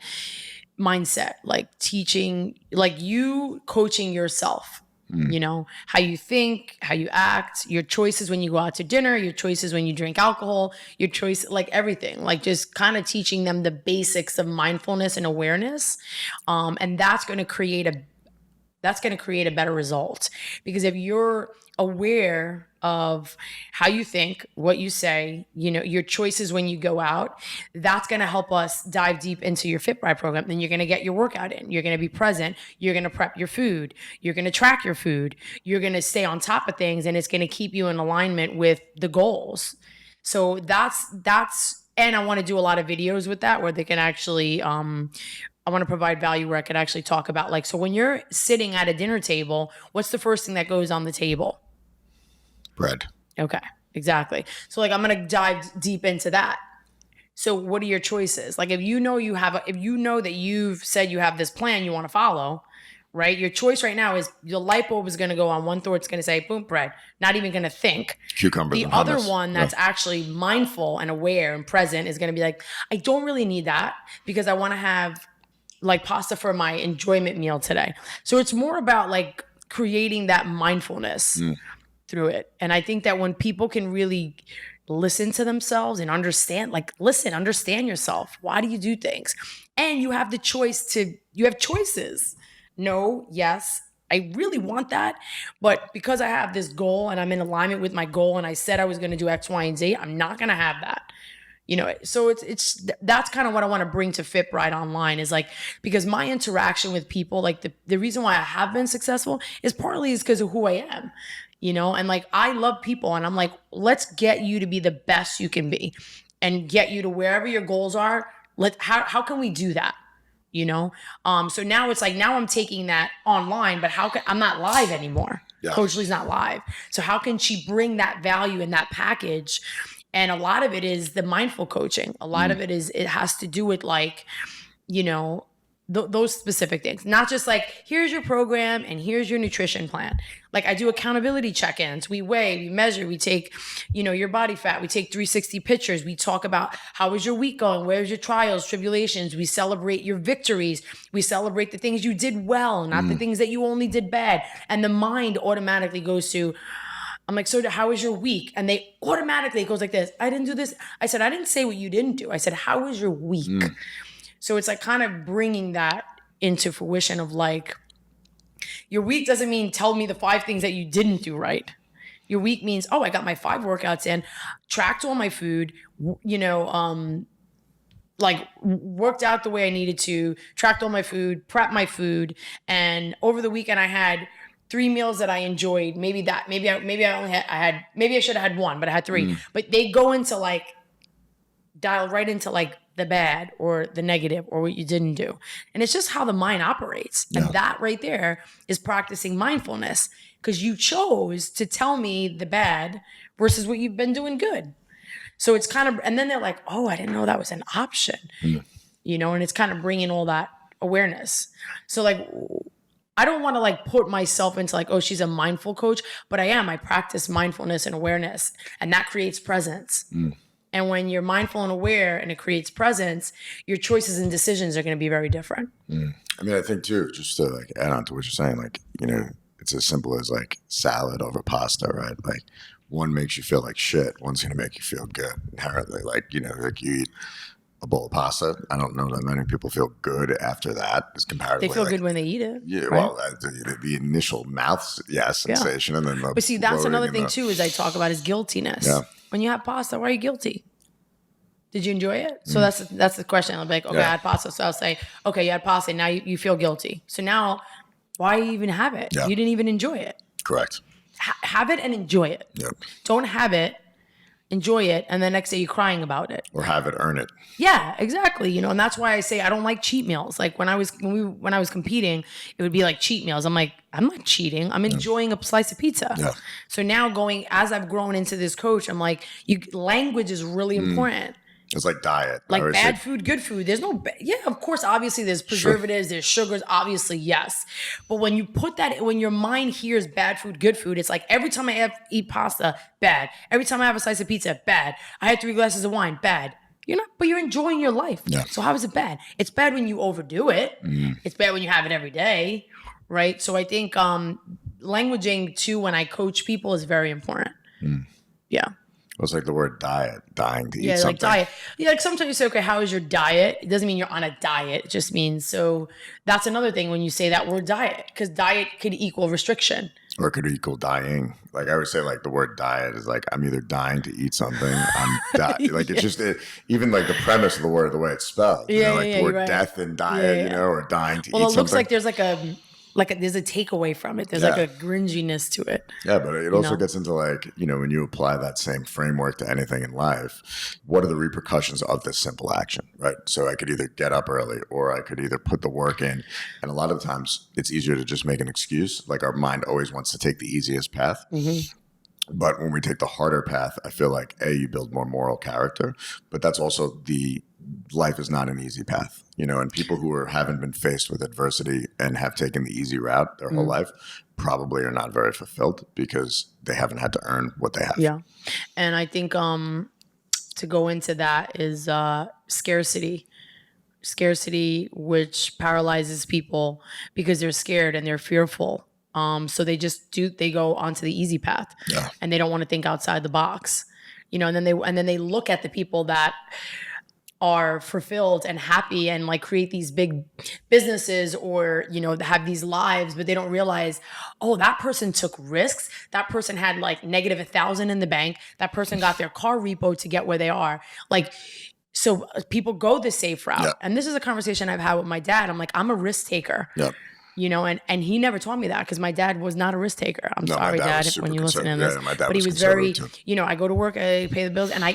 B: mindset, like teaching, like you coaching yourself, You know, how you think, how you act, your choices when you go out to dinner, your choices when you drink alcohol, your choice, like everything, like just kind of teaching them the basics of mindfulness and awareness. And that's going to create a better result, because if you're aware of how you think, what you say, you know, your choices when you go out, that's going to help us dive deep into your FitBride program. Then you're going to get your workout in, you're going to be present, you're going to prep your food, you're going to track your food, you're going to stay on top of things, and it's going to keep you in alignment with the goals. So and I want to do a lot of videos with that where they can actually I want to provide value where I could actually talk about, like, so when you're sitting at a dinner table, what's the first thing that goes on the table?
A: Bread.
B: Okay, exactly. So like, I'm going to dive deep into that. So what are your choices? Like, if you know that you've said you have this plan you want to follow, right? Your choice right now is your light bulb is going to go on one thought. It's going to say, boom, bread. Not even going to think.
A: Cucumbers
B: The
A: and
B: other
A: hummus.
B: one that's actually mindful and aware and present is going to be like, I don't really need that because I want to have like pasta for my enjoyment meal today. So it's more about like creating that mindfulness through it. And I think that when people can really listen to themselves and understand, like, understand yourself. Why do you do things? And you have the choice you have choices. No, yes, I really want that. But because I have this goal and I'm in alignment with my goal and I said I was going to do X, Y, and Z, I'm not going to have that. You know, so that's kind of what I want to bring to FitBride online, is like, because my interaction with people, like the reason why I have been successful is partly because of who I am, you know, and like, I love people and I'm like, let's get you to be the best you can be and get you to wherever your goals are. How can we do that? You know? So now it's like, now I'm taking that online, but I'm not live anymore. Yeah. Coach Lee's not live. So how can she bring that value in that package? And a lot of it is the mindful coaching. A lot of it has to do with like, you know, those specific things. Not just like, here's your program and here's your nutrition plan. Like, I do accountability check-ins. We weigh, we measure, we take, you know, your body fat. We take 360 pictures. We talk about how is your week going? Where's your trials, tribulations? We celebrate your victories. We celebrate the things you did well, not the things that you only did bad. And the mind automatically goes to, I'm like, so how was your week? And they automatically, it goes like this. I didn't do this. I said, I didn't say what you didn't do. I said, how was your week? So it's like kind of bringing that into fruition of like, your week doesn't mean tell me the 5 things that you didn't do right. Your week means, oh, I got my 5 workouts in, tracked all my food, you know, like worked out the way I needed to, tracked all my food, prepped my food. And over the weekend I had 3 meals that I enjoyed. Maybe I should have had 1, but I had 3. But they go into like, dial right into like the bad or the negative or what you didn't do. And it's just how the mind operates. Yeah. And that right there is practicing mindfulness, because you chose to tell me the bad versus what you've been doing good. So it's kind of, and then they're like, oh, I didn't know that was an option, you know, and it's kind of bringing all that awareness. So like, I don't want to like put myself into like, oh, she's a mindful coach, but I am. I practice mindfulness and awareness, and that creates presence. And when you're mindful and aware and it creates presence, your choices and decisions are going to be very different.
A: I mean, I think too, just to like add on to what you're saying, like, you know, it's as simple as like salad over pasta, right? Like, one makes you feel like shit. One's going to make you feel good inherently. Like, you know, like you eat a bowl of pasta. I don't know that many people feel good after that. As comparatively,
B: they feel
A: like,
B: good when they eat it.
A: Yeah, right? Well, the initial mouth sensation, and then
B: but see, that's another thing too. Is I talk about is guiltiness. Yeah. When you have pasta, why are you guilty? Did you enjoy it? So that's the question. I'll be like, okay, I had pasta. So I'll say, okay, you had pasta. Now you feel guilty. So now, why even have it? Yeah. You didn't even enjoy it.
A: Correct.
B: Have it and enjoy it. Yep. Don't have it, enjoy it, and the next day you're crying about it.
A: Or have it, earn it.
B: Yeah, exactly. You know, and that's why I say I don't like cheat meals. Like when I was competing, it would be like cheat meals. I'm like, I'm not cheating. I'm enjoying a slice of pizza. Yeah. So now as I've grown into this coach, I'm like, language is really important.
A: It's like diet.
B: Like bad food, good food. There's no, of course, obviously there's preservatives, there's sugars, obviously, yes. But when you put that, when your mind hears bad food, good food, it's like every time I eat pasta, bad. Every time I have a slice of pizza, bad. I had 3 glasses of wine, bad. But you're enjoying your life. Yeah. So how is it bad? It's bad when you overdo it. It's bad when you have it every day, right? So I think, languaging too, when I coach people, is very important. Yeah.
A: Well, it's like the word diet, dying to eat
B: Yeah,
A: something.
B: like diet. Yeah, like sometimes you say, okay, how is your diet? It doesn't mean you're on a diet. It just means, so that's another thing when you say that word diet, because diet could equal restriction.
A: Or it could equal dying. Like I would say, like the word diet is like I'm either dying to eat something, like it's just even like the premise of the word, the way it's spelled. You know, like the word death and diet, you know, or dying to eat something.
B: Well, it looks like there's there's a takeaway from it. There's like a gringiness to it.
A: Yeah, but it also gets into like, you know, when you apply that same framework to anything in life, what are the repercussions of this simple action, right? So I could either get up early or I could either put the work in. And a lot of the times it's easier to just make an excuse. Like our mind always wants to take the easiest path. But when we take the harder path, I feel like you build more moral character, but that's also life is not an easy path, you know, and people who haven't been faced with adversity and have taken the easy route their whole life probably are not very fulfilled because they haven't had to earn what they have.
B: Yeah. And I think to go into that is scarcity, which paralyzes people because they're scared and they're fearful. So they go onto the easy path and they don't want to think outside the box, you know, and then they look at the people that are fulfilled and happy and like create these big businesses or, you know, have these lives, but they don't realize, oh, that person took risks. That person had like negative 1,000 in the bank. That person got their car repoed to get where they are. Like, so people go the safe route. And this is a conversation I've had with my dad. I'm like, I'm a risk taker. You know, and he never taught me that because my dad was not a risk taker. I'm sorry, Dad, when you listen to this.
A: Yeah, my dad
B: but he was very,
A: too.
B: you know, I go to work, I pay the bills, and I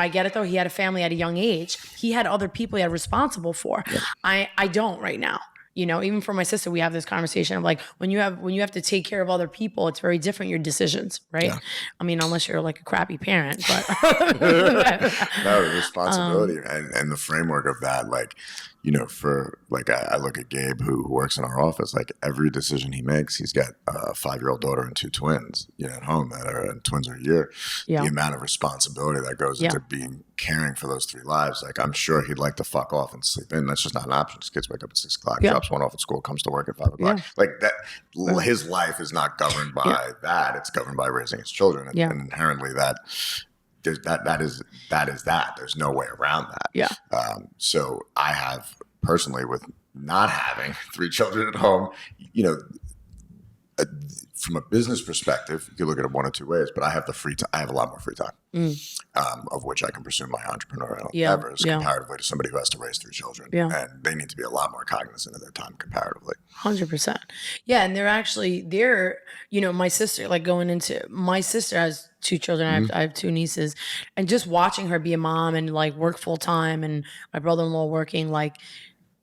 B: get it though. He had a family at a young age. He had other people he had responsible for. I don't right now. You know, even for my sister, we have this conversation of like, when you have to take care of other people, it's very different, your decisions, right? Yeah. I mean, unless you're like a crappy parent, but
A: no, responsibility and the framework of that, like, you know, for like, I look at Gabe who works in our office, like every decision he makes, he's got a 5-year-old daughter and 2 twins, you know, at home that are, and twins are a year. The amount of responsibility that goes into caring for those 3 lives. Like, I'm sure he'd like to fuck off and sleep in. That's just not an option. His kids wake up at 6 o'clock, drops one off at school, comes to work at 5 o'clock. Like that, his life is not governed by that. It's governed by raising his children. And inherently that is that. There's no way around that. So I have personally, with not having 3 children at home, you know, from a business perspective, you can look at it one or two ways, but I have the free time. I have a lot more free time, of which I can pursue my entrepreneurial endeavors comparatively to somebody who has to raise 3 children. And they need to be a lot more cognizant of their time comparatively.
B: 100%. Yeah. And you know, my sister, like my sister has 2 children. I have 2 nieces, and just watching her be a mom and like work full time, and my brother-in-law working, like,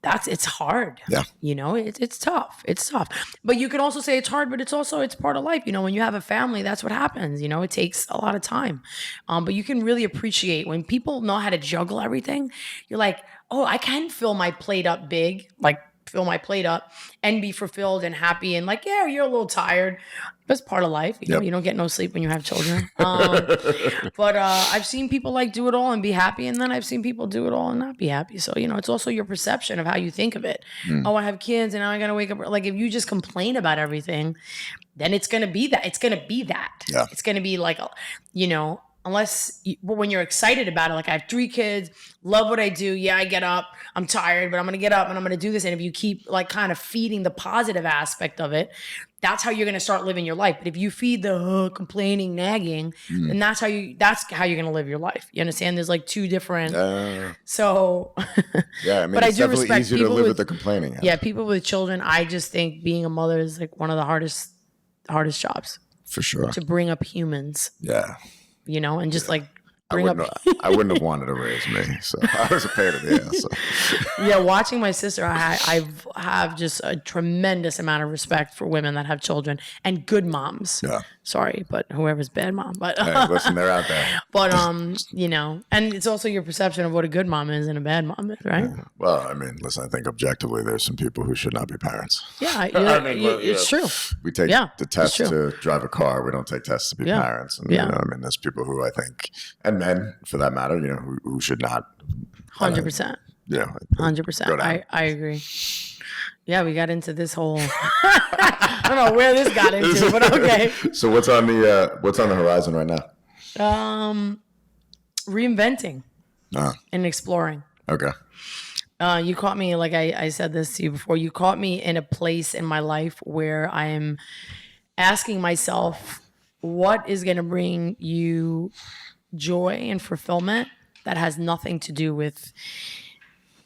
B: it's hard. You know, it's tough. It's tough. But you can also say it's hard, but it's part of life. You know, when you have a family, that's what happens. You know, it takes a lot of time. But you can really appreciate when people know how to juggle everything. You're like, oh, I can fill my plate up big, like fill my plate up and be fulfilled and happy. And like, yeah, you're a little tired. That's part of life. You know, you don't get no sleep when you have children. But I've seen people like do it all and be happy. And then I've seen people do it all and not be happy. So, you know, it's also your perception of how you think of it. Oh, I have kids and now I got to wake up. Like, if you just complain about everything, then it's going to be that. It's going to be that. It's going to be like, you know, when you're excited about it, like I have 3 kids, love what I do. Yeah, I get up, I'm tired, but I'm going to get up and I'm going to do this. And if you keep like kind of feeding the positive aspect of it, that's how you're going to start living your life. But if you feed the complaining, nagging, then that's how you're going to live your life. You understand? There's like 2 different. So,
A: yeah, I mean,
B: but
A: it's
B: I do
A: definitely
B: respect
A: easier to live with the complaining.
B: Yeah, people with children. I just think being a mother is like one of the hardest jobs.
A: For sure.
B: To bring up humans.
A: Yeah.
B: You know, and just like
A: I wouldn't have wanted to raise me, so I was a pain in the ass. So.
B: Yeah, watching my sister, I have just a tremendous amount of respect for women that have children and good moms. Yeah. Sorry, but whoever's bad mom. But
A: hey, listen, they're out there.
B: But you know, and it's also your perception of what a good mom is and a bad mom is, right?
A: Yeah. Well, I mean, listen, I think objectively, there's some people who should not be parents.
B: Yeah, I mean, it's true.
A: We take the test to drive a car. We don't take tests to be parents. And, you know, I mean, there's people who I think, and men for that matter, you know, who should not.
B: 100%.
A: Yeah,
B: 100%. I agree. Yeah, we got into this whole. I don't know where this got into, but okay.
A: So what's on the horizon right now?
B: Reinventing and exploring.
A: Okay.
B: You caught me, like I said this to you before, you caught me in a place in my life where I am asking myself, what is going to bring you joy and fulfillment that has nothing to do with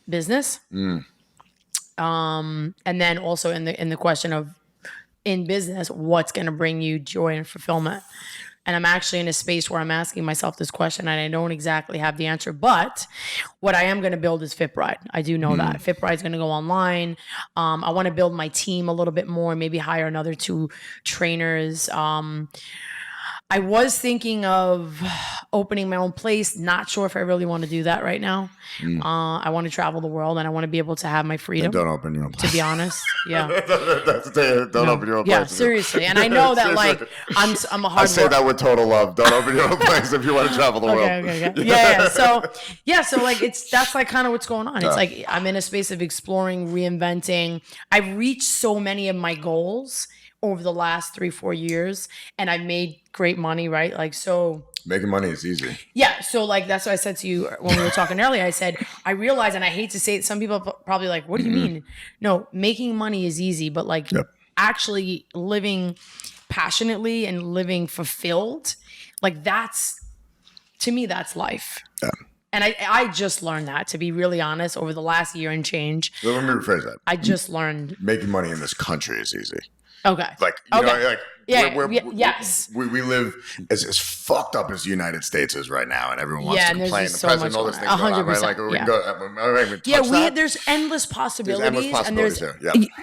B: business? And then also in the question of, in business, what's going to bring you joy and fulfillment? And I'm actually in a space where I'm asking myself this question and I don't exactly have the answer, but what I am going to build is FitBride. I do know that FitBride is going to go online. I want to build my team a little bit more, maybe hire another 2 trainers. I was thinking of opening my own place. Not sure if I really want to do that right now. I want to travel the world and I want to be able to have my freedom.
A: Don't open your own place.
B: To be honest, yeah.
A: Don't open your own place.
B: Yeah, seriously. And I know that like I'm a hard.
A: I say that with total love. Don't open your own place if you want to travel the world.
B: Okay. Yeah. So like that's like kind of what's going on. It's like I'm in a space of exploring, reinventing. I've reached so many of my goals over the last 3-4 years, and I made great money, right? Like, so
A: making money is easy.
B: Yeah. So like, that's what I said to you when we were talking earlier. I said, I realize, and I hate to say it, some people probably like, what do you mean? No, making money is easy, but like actually living passionately and living fulfilled, like to me, that's life. Yeah. And I just learned that, to be really honest, over the last year and change.
A: So let me rephrase that.
B: I just learned.
A: Making money in this country is easy.
B: Okay.
A: Like, you know, like,
B: yes.
A: We live as fucked up as the United States is right now, and everyone wants to
B: and
A: complain.
B: The
A: so president, all this things going on, right? Like, we can go,
B: there's endless possibilities.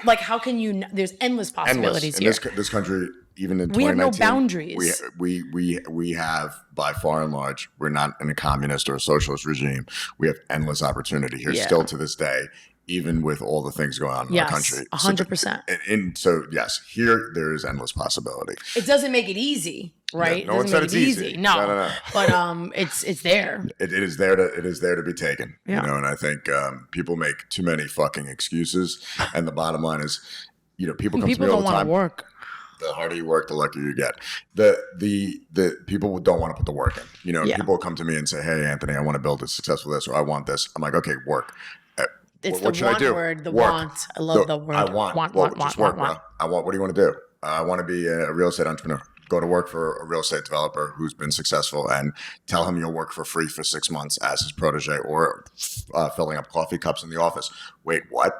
B: Like, how can you? There's endless possibilities here.
A: In this country, even in 2019,
B: we have no boundaries.
A: We have, by far and large, we're not in a communist or a socialist regime. We have endless opportunity here still to this day. Even with all the things going on in our country.
B: 100%.
A: So yes, here there is endless possibility.
B: It doesn't make it easy, right?
A: No one said it's easy.
B: No. But it's there.
A: It is there to be taken. Yeah. You know, and I think people make too many fucking excuses. And the bottom line is, you know, people come to me all the time.
B: People don't want to work.
A: The harder you work, the luckier you get. The people don't want to put the work in. You know, people come to me and say, "Hey, Anthony, I want to build a successful this, or I want this." I'm like, "Okay, work."
B: It's what the one word, the work. Want. I love the word.
A: I want. Just work, bro. I want. What do you want to do? I want to be a real estate entrepreneur. Go to work for a real estate developer who's been successful and tell him you'll work for free for 6 months as his protege, or filling up coffee cups in the office. Wait, what?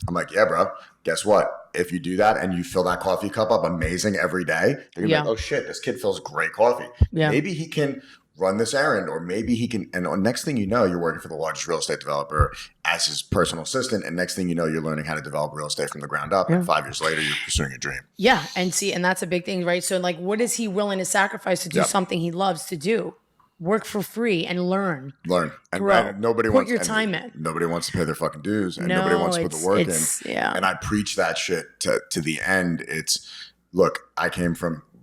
A: I'm like, yeah, bro. Guess what? If you do that and you fill that coffee cup up amazing every day, you're gonna be like, oh shit, this kid fills great coffee. Yeah. Maybe he can run this errand, or maybe he can, and next thing you know, you're working for the largest real estate developer as his personal assistant, and next thing you know, you're learning how to develop real estate from the ground up, and 5 years later, you're pursuing a dream.
B: Yeah, and that's a big thing, right? So like, what is he willing to sacrifice to do something he loves to do? Work for free and learn. And
A: nobody
B: put your time in.
A: Nobody wants to pay their fucking dues, and nobody wants to put the work in.
B: Yeah.
A: And I preach that shit to the end. Look,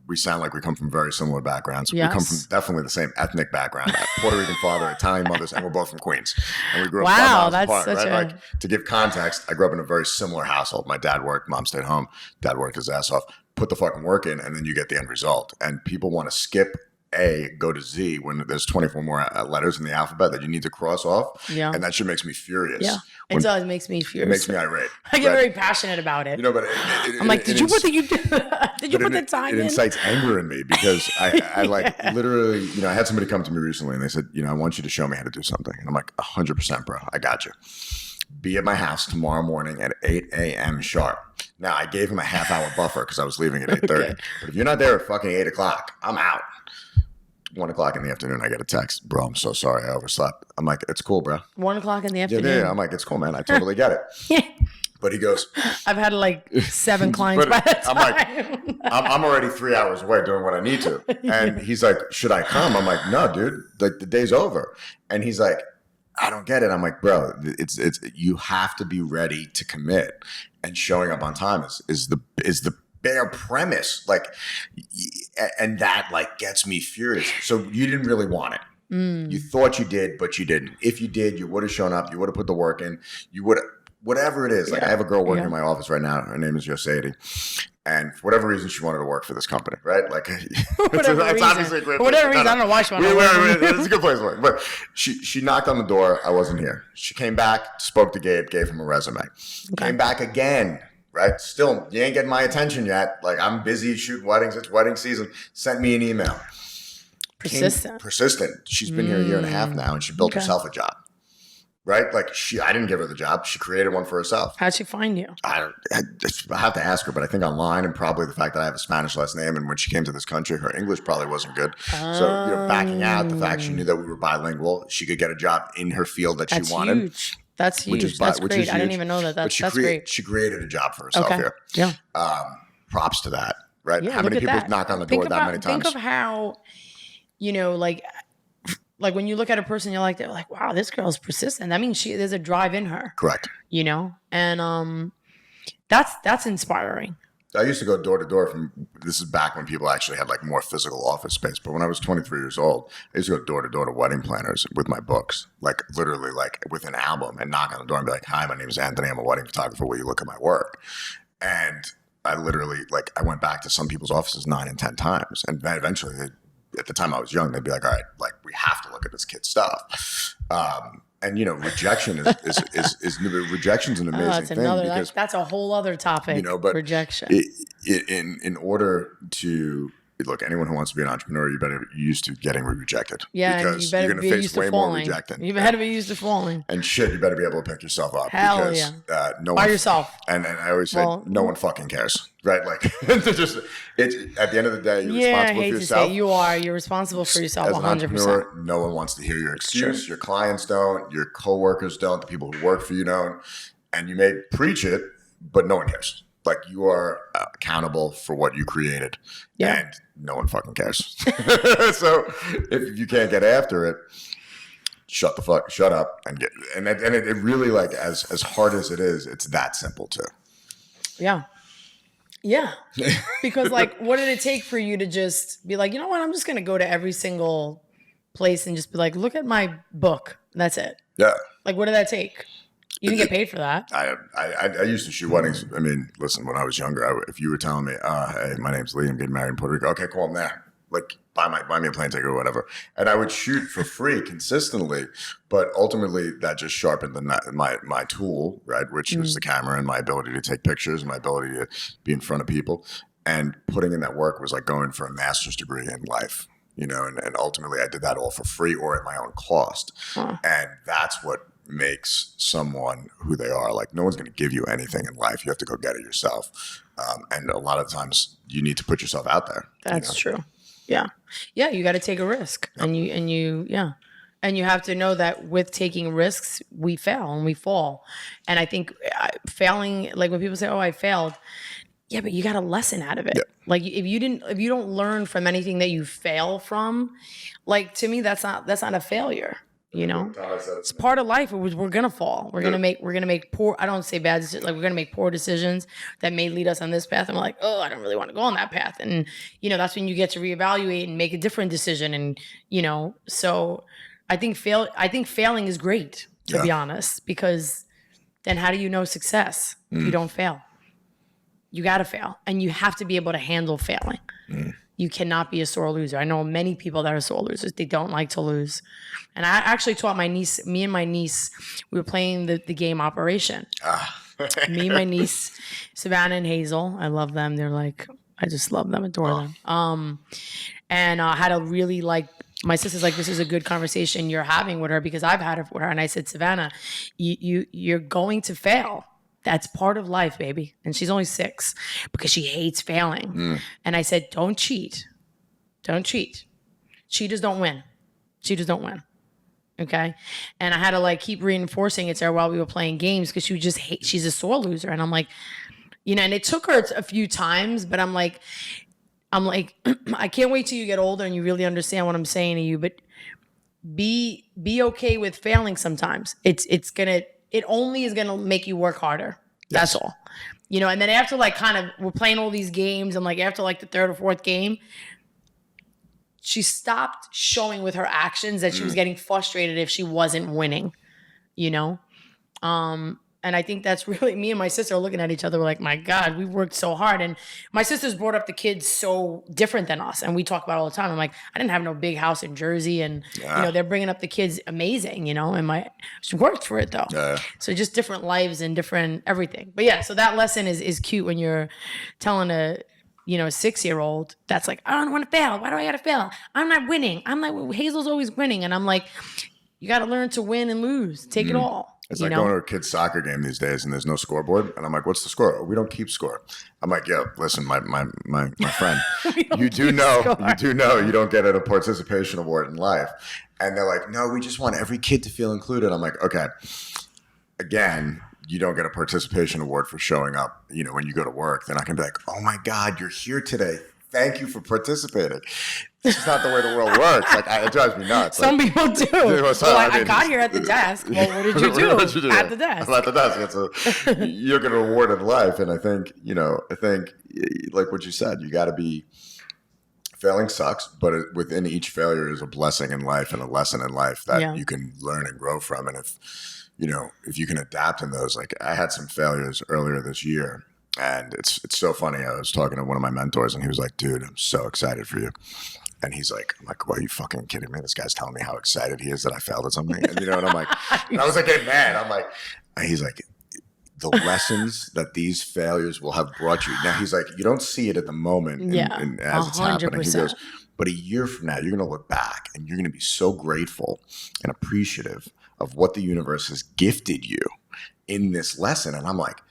A: we sound like we come from very similar backgrounds. Yes. We come from definitely the same ethnic background. Puerto Rican father, Italian mothers, and we're both from Queens. And we grew up 5 miles apart, right? Like, to give context, I grew up in a very similar household. My dad worked, mom stayed home. Dad worked his ass off. Put the fucking work in, and then you get the end result. And people want to skip A, go to Z when there's 24 more letters in the alphabet that you need to cross off. Yeah. And that shit makes me furious. Yeah.
B: It does. Makes me furious.
A: It makes me irate.
B: I get very passionate about it.
A: You know, but
B: I'm like, did you put the time in?
A: It incites anger in me because I like literally, you know, I had somebody come to me recently and they said, you know, I want you to show me how to do something. And I'm like, 100%, bro. I got you. Be at my house tomorrow morning at 8 a.m. sharp. Now, I gave him a half-hour buffer because I was leaving at 8:30. Okay. But if you're not there at fucking 8 o'clock, I'm out. 1 o'clock in the afternoon, I get a text. Bro, I'm so sorry. I overslept. I'm like, it's cool, bro.
B: 1 o'clock in the afternoon?
A: Yeah. I'm like, it's cool, man. I totally get it. But he goes,
B: I've had like 7 clients by that time.
A: I'm like, I'm already 3 hours away doing what I need to. And he's like, should I come? I'm like, no, dude. Like, the day's over. And he's like, I don't get it. I'm like, bro, it's you have to be ready to commit. And showing up on time is the bare premise, like, and that like gets me furious. So you didn't really want it. You thought you did, but you didn't. If you did, you would have shown up. You would have put the work in. You would have whatever it is. Like I have a girl working in my office right now. Her name is Yosadie. And for whatever reason, she wanted to work for this company, right? Like,
B: it's obviously a great place. I don't know why she wanted to work.
A: It's a good place to work. But she knocked on the door. I wasn't here. She came back, spoke to Gabe, gave him a resume. Okay. Came back again, right? Still, you ain't getting my attention yet. Like, I'm busy shooting weddings. It's wedding season. Sent me an email. Persistent. She's been here a year and a half now, and she built herself a job. Right? Like I didn't give her the job. She created one for herself.
B: How'd she find you?
A: I have to ask her, but I think online, and probably the fact that I have a Spanish last name, and when she came to this country, her English probably wasn't good. So backing out the fact she knew that we were bilingual, she could get a job in her field that she wanted.
B: Huge. That's huge. That's great. I didn't even know that. That's great.
A: She created a job for herself here.
B: Yeah.
A: Props to that. Right?
B: Yeah,
A: how many people knock on the door that many times?
B: Think of how, like when you look at a person, they're like, wow, this girl's persistent. That means there's a drive in her.
A: Correct.
B: And that's inspiring.
A: I used to go door to door this is back when people actually had like more physical office space. But when I was 23 years old, I used to go door to wedding planners with my books, like literally like with an album, and knock on the door and be like, hi, my name is Anthony. I'm a wedding photographer. Will you look at my work? And I literally, like, I went back to some people's offices 9 and 10 times. And then eventually at the time I was young, they'd be like, all right, like we have to look at this kid's stuff. And rejection is rejection's an amazing thing. Because,
B: that's a whole other topic.
A: But
B: rejection.
A: In order to look, anyone who wants to be an entrepreneur, you better be used to getting rejected.
B: Yeah,
A: because
B: you better
A: you're going to face way more rejecting.
B: You better be used to falling.
A: And shit, you better be able to pick yourself up.
B: Hell
A: because,
B: yeah. By yourself.
A: And I always say, no one fucking cares. Right? Like, it's at the end of the day, you're responsible for yourself.
B: You're responsible for yourself 100%.
A: As an entrepreneur, no one wants to hear your excuse. Your clients don't. Your coworkers don't. The people who work for you don't. And you may preach it, but no one cares. Like, you are accountable for what you created. Yeah. And no one fucking cares. So if you can't get after it, shut up and it really, like, as hard as it is, it's that simple too.
B: Yeah. Yeah. Because, like, what did it take for you to just be like, you know what, I'm just going to go to every single place and just be like, look at my book. That's it.
A: Yeah.
B: Like, what did that take? You didn't get paid for that.
A: I used to shoot weddings. I mean, listen, when I was younger, if you were telling me, hey, my name's Lee, I'm getting married in Puerto Rico. Okay, cool, I'm there. Like, buy me a plane ticket or whatever. And I would shoot for free consistently, but ultimately that just sharpened my tool, right? Which was the camera and my ability to take pictures and my ability to be in front of people. And putting in that work was like going for a master's degree in life, and ultimately I did that all for free or at my own cost. Huh. And that's what makes someone who they are. Like, no one's going to give you anything in life. You have to go get it yourself. And a lot of times you need to put yourself out there.
B: That's true. Yeah. Yeah. You got to take a risk. Yep. And you have to know that with taking risks, we fail and we fall. And I think failing, like when people say, oh, I failed. Yeah, but you got a lesson out of it. Yep. Like if you don't learn from anything that you fail from, like, to me, that's not a failure. It's part of life. We're gonna fall. We're gonna make poor. I don't say bad decisions. Like, we're gonna make poor decisions that may lead us on this path. And we're like, oh, I don't really want to go on that path. And that's when you get to reevaluate and make a different decision. And so I think failing is great, to be honest, because then how do you know success if you don't fail? You got to fail, and you have to be able to handle failing. You cannot be a sore loser. I know many people that are sore losers. They don't like to lose. And I actually taught me and my niece, we were playing the game Operation. Me and my niece, Savannah and Hazel. I love them. They're like, I just love them, adore them. And I had a really, like, my sister's like, this is a good conversation you're having with her, because I've had it with her. And I said, Savannah, you're going to fail. That's part of life, baby. And she's only 6 because she hates failing. And I said, don't cheat. Don't cheat. Cheaters don't win. Cheaters don't win. Okay. And I had to, like, keep reinforcing it to her while we were playing games, because she's a sore loser. And I'm like, and it took her a few times, but I'm like, I can't wait till you get older and you really understand what I'm saying to you, but be okay with failing sometimes. It only is going to make you work harder. That's all. And then after, like, kind of, we're playing all these games, and, like, after, like, the 3rd or 4th game, she stopped showing with her actions that she was getting frustrated if she wasn't winning, And I think that's really, me and my sister are looking at each other, we're like, my God, we worked so hard. And my sister's brought up the kids so different than us. And we talk about it all the time. I'm like, I didn't have no big house in Jersey. And, they're bringing up the kids amazing, and she worked for it though. So just different lives and different everything. But yeah, so that lesson is cute when you're telling a 6-year-old that's like, I don't want to fail. Why do I got to fail? I'm not winning. I'm like, Hazel's always winning. And I'm like, you got to learn to win and lose. Take it all.
A: It's like going to a kid's soccer game these days and there's no scoreboard. And I'm like, what's the score? Oh, we don't keep score. I'm like, yo, listen, my friend, you do know you don't get a participation award in life. And they're like, no, we just want every kid to feel included. I'm like, okay, again, you don't get a participation award for showing up. When you go to work, they're not going to be like, oh my God, you're here today. Thank you for participating. This is not the way the world works. Like, it drives me nuts.
B: Some people do. I got here at the desk. Well, what did you do? At the desk.
A: I'm at the desk. You're going to reward in life. And I think, like what you said, you got to be, failing sucks, but within each failure is a blessing in life and a lesson in life that you can learn and grow from. And if you can adapt in those, like I had some failures earlier this year. And it's so funny. I was talking to one of my mentors and he was like, dude, I'm so excited for you. And he's like, I'm like, well, are you fucking kidding me? This guy's telling me how excited he is that I failed at something. And and I'm like, and I was like, hey, man, I'm like, and he's like, the lessons that these failures will have brought you. Now he's like, you don't see it at the moment and as 100%. It's happening. He goes, but a year from now, you're going to look back and you're going to be so grateful and appreciative of what the universe has gifted you in this lesson. And I'm like,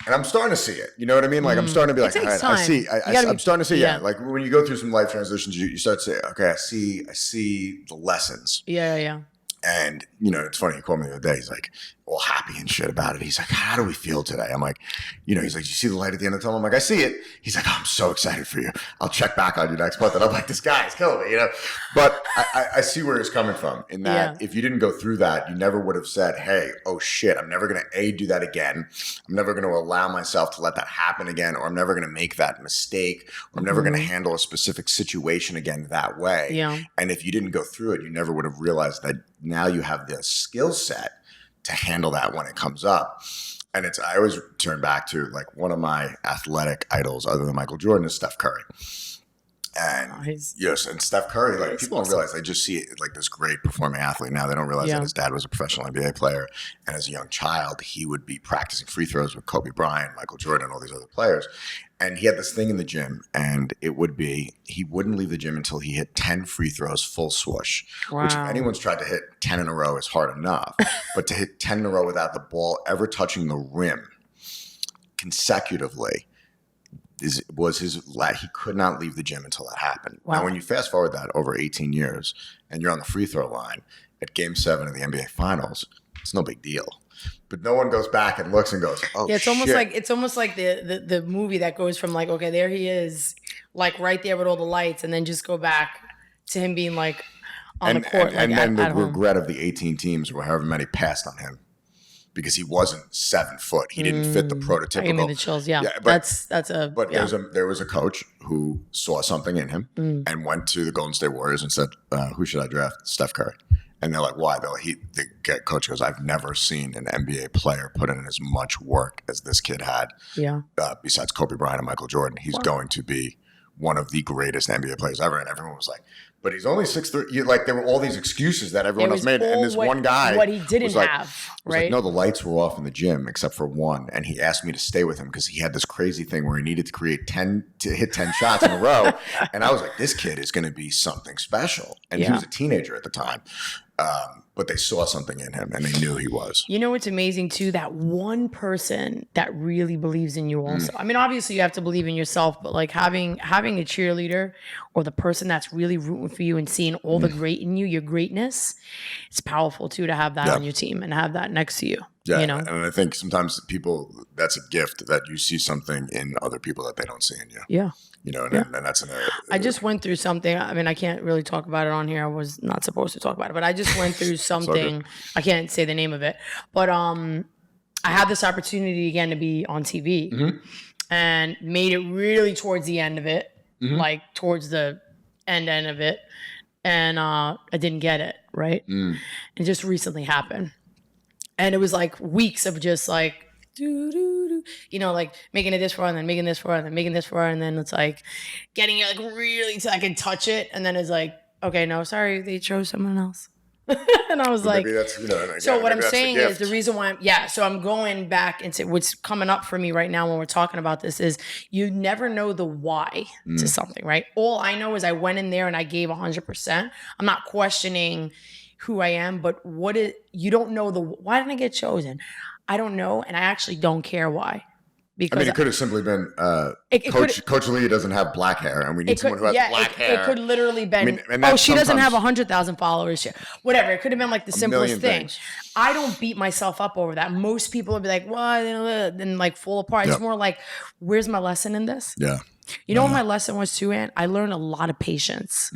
A: and I'm starting to see it. You know what I mean? Like I'm starting to be like, all right, I'm starting to see, like when you go through some life transitions, you start to say, okay, I see the lessons.
B: Yeah.
A: And, it's funny. He called me the other day. He's like, all happy and shit about it. He's like, how do we feel today? I'm like, he's like, you see the light at the end of the tunnel? I'm like, I see it. He's like, oh, I'm so excited for you. I'll check back on you next month. And I'm like, this guy is killing me, But I see where he's coming from in that if you didn't go through that, you never would have said, hey, oh shit, I'm never going to do that again. I'm never going to allow myself to let that happen again. Or I'm never going to make that mistake. Or I'm never going to handle a specific situation again that way.
B: Yeah.
A: And if you didn't go through it, you never would have realized that now you have the skill set to handle that when it comes up. And I always turn back to like one of my athletic idols other than Michael Jordan is Steph Curry. And and Steph Curry, like people don't realize, they just see it like this great performing athlete. Now they don't realize that his dad was a professional NBA player. And as a young child, he would be practicing free throws with Kobe Bryant, Michael Jordan, all these other players. And he had this thing in the gym, and it would be, he wouldn't leave the gym until he hit 10 free throws full swoosh, which if anyone's tried to hit 10 in a row is hard enough. But to hit 10 in a row without the ball ever touching the rim consecutively he could not leave the gym until that happened. Wow. Now, when you fast forward that over 18 years and you're on the free throw line at Game 7 of the NBA Finals, it's no big deal. But no one goes back and looks and goes, oh,
B: it's almost like the movie that goes from like, okay, there he is, like right there with all the lights, and then just go back to him being like on the court.
A: And then the regret of the 18 teams or however many passed on him. Because he wasn't 7 foot, he didn't fit the prototypical.
B: Give me the chills. Yeah,
A: there was a coach who saw something in him and went to the Golden State Warriors and said, "Who should I draft? Steph Curry." And they're like, "Why?" The coach goes, "I've never seen an NBA player put in as much work as this kid had.
B: Yeah.
A: Besides Kobe Bryant and Michael Jordan, he's going to be one of the greatest NBA players ever." And everyone was like, but he's only 6'3". Like there were all these excuses that everyone else made, and this one guy,
B: what he didn't have, right?
A: Like, no, the lights were off in the gym except for one, and he asked me to stay with him because he had this crazy thing where he needed to hit 10 shots in a row, and I was like, this kid is going to be something special, and he was a teenager at the time. But they saw something in him and they knew he was.
B: You know what's amazing too? That one person that really believes in you also. I mean, obviously you have to believe in yourself, but like having a cheerleader or the person that's really rooting for you and seeing all the great in you, your greatness, it's powerful too to have that on your team and have that next to you.
A: Yeah,
B: you know?
A: And I think sometimes that's a gift that you see something in other people that they don't see in you.
B: Yeah.
A: You know, and that's
B: I just went through something. I mean, I can't really talk about it on here. I was not supposed to talk about it, but I just went through something. I can't say the name of it, but I had this opportunity again to be on TV and made it really towards the end of it, like towards the end of it. And I didn't get it, right? It just recently happened. And it was like weeks of just like, like making it this far and then making this far and then making this far. And then it's like getting it like really till I can touch it. And then it's like, okay, no, sorry, they chose someone else. And I was like,
A: maybe that's,
B: so what I'm saying is the reason why so I'm going back into what's coming up for me right now when we're talking about this is you never know the why to something, right? All I know is I went in there and I gave 100%. I'm not questioning who I am, but you don't know why didn't I get chosen? I don't know. And I actually don't care why. Because
A: it could have simply been Coach Lee doesn't have black hair, and we need someone who has black hair.
B: It could literally been, she doesn't have 100,000 followers. Whatever. It could have been like the simplest thing. I don't beat myself up over that. Most people would be like, "What?" and like fall apart. It's more like, "Where's my lesson in this?"
A: Yeah.
B: You know what my lesson was too, Ann? I learned a lot of patience.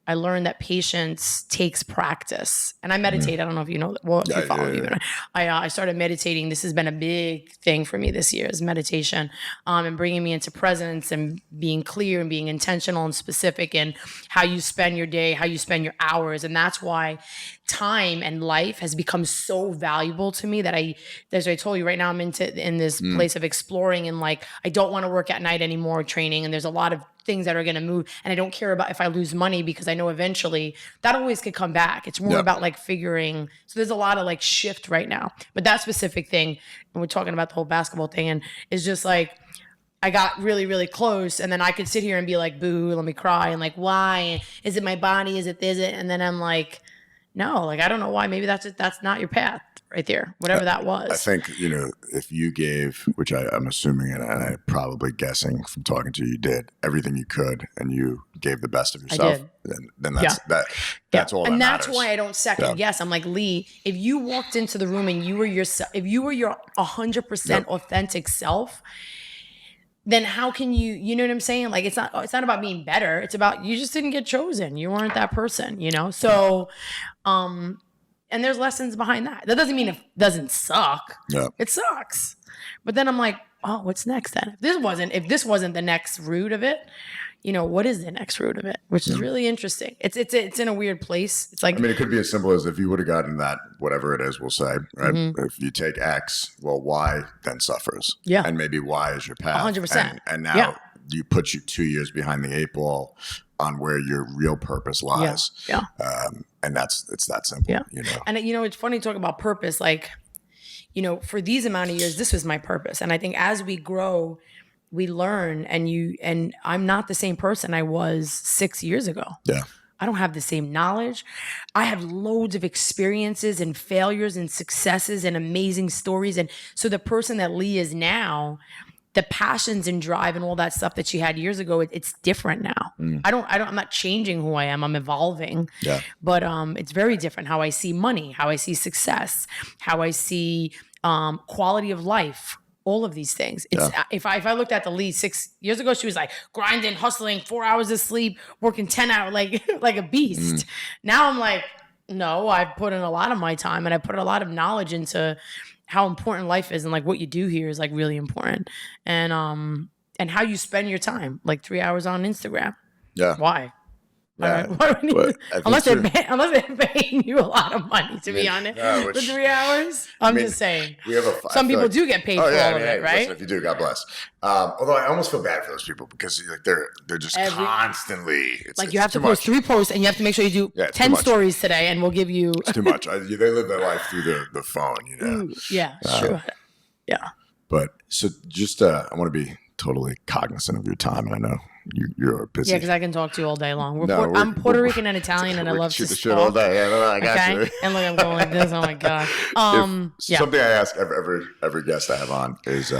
B: I learned that patience takes practice. And I meditate. I don't know if you know that. Well, if you follow me. But I started meditating. This has been a big thing for me this year is meditation and bringing me into presence and being clear and being intentional and specific in how you spend your day, how you spend your hours. And that's why time and life has become so valuable to me that as I told you right now, I'm in this place of exploring and like, I don't want to work at night anymore training. And there's a lot of things that are going to move. And I don't care about if I lose money because I know eventually that always could come back. It's more about like figuring. So there's a lot of like shift right now, but that specific thing, and we're talking about the whole basketball thing, and it's just like, I got really, really close, and then I could sit here and be like, boo, let me cry. And like, why? Is it my body? Is it this? And then I'm like, no, like, I don't know why. Maybe that's not your path right there, whatever that was.
A: I think, if you gave, which I'm assuming, and I'm probably guessing from talking to you, did everything you could and you gave the best of yourself, then that's all
B: and
A: that
B: that's
A: matters.
B: why I don't second guess. I'm like, Lee, if you walked into the room and you were yourself, if you were your 100% authentic self, then how can you know what I'm saying? Like, it's not about being better. It's about, you just didn't get chosen. You weren't that person, So, and there's lessons behind that. That doesn't mean it doesn't suck. Yeah. It sucks. But then I'm like, oh, what's next then? If this wasn't the next route of it, what is the next route of it? Which is really interesting. It's in a weird place. It's like,
A: it could be as simple as if you would have gotten that, whatever it is, we'll say, right? If you take X, well, Y then suffers.
B: Yeah.
A: And maybe Y is your path.
B: 100%.
A: And now you put you 2 years behind the 8 ball on where your real purpose lies.
B: Yeah.
A: And it's that simple. Yeah.
B: And it's funny to talk about purpose. Like, for these amount of years, this was my purpose. And I think as we grow, we learn, and I'm not the same person I was 6 years ago.
A: Yeah.
B: I don't have the same knowledge. I have loads of experiences and failures and successes and amazing stories. And so the person that Lee is now, the passions and drive and all that stuff that she had years ago, it's different now. I'm not changing who I am. I'm evolving. Yeah. But it's very different how I see money, how I see success, how I see quality of life. All of these things. If I looked at the Lee 6 years ago, she was like grinding, hustling, 4 hours of sleep, working 10 hours, like a beast. Now I'm like, no, I've put in a lot of my time and I put a lot of knowledge into how important life is, and like what you do here is like really important. And how you spend your time, like 3 hours on Instagram. Yeah. Why? Yeah. Unless they're paying you a lot of money, to be honest, for 3 hours. I'm just saying. Some people do get paid for all of it, right?
A: Listen, if you do, God bless. Although I almost feel bad for those people because they're just constantly.
B: You have to post 3 posts, and you have to make sure you do 10 stories today, and we'll give you.
A: It's too much. They live their life through the phone,
B: Yeah, sure. Yeah.
A: But so just I want to be totally cognizant of your time, and I know you're busy.
B: Yeah, because I can talk to you all day long. I'm Puerto Rican and Italian, and I love to
A: shit all day. Yeah, I got you.
B: And look, I'm going like this. Oh my god.
A: Something I ask every guest I have on is,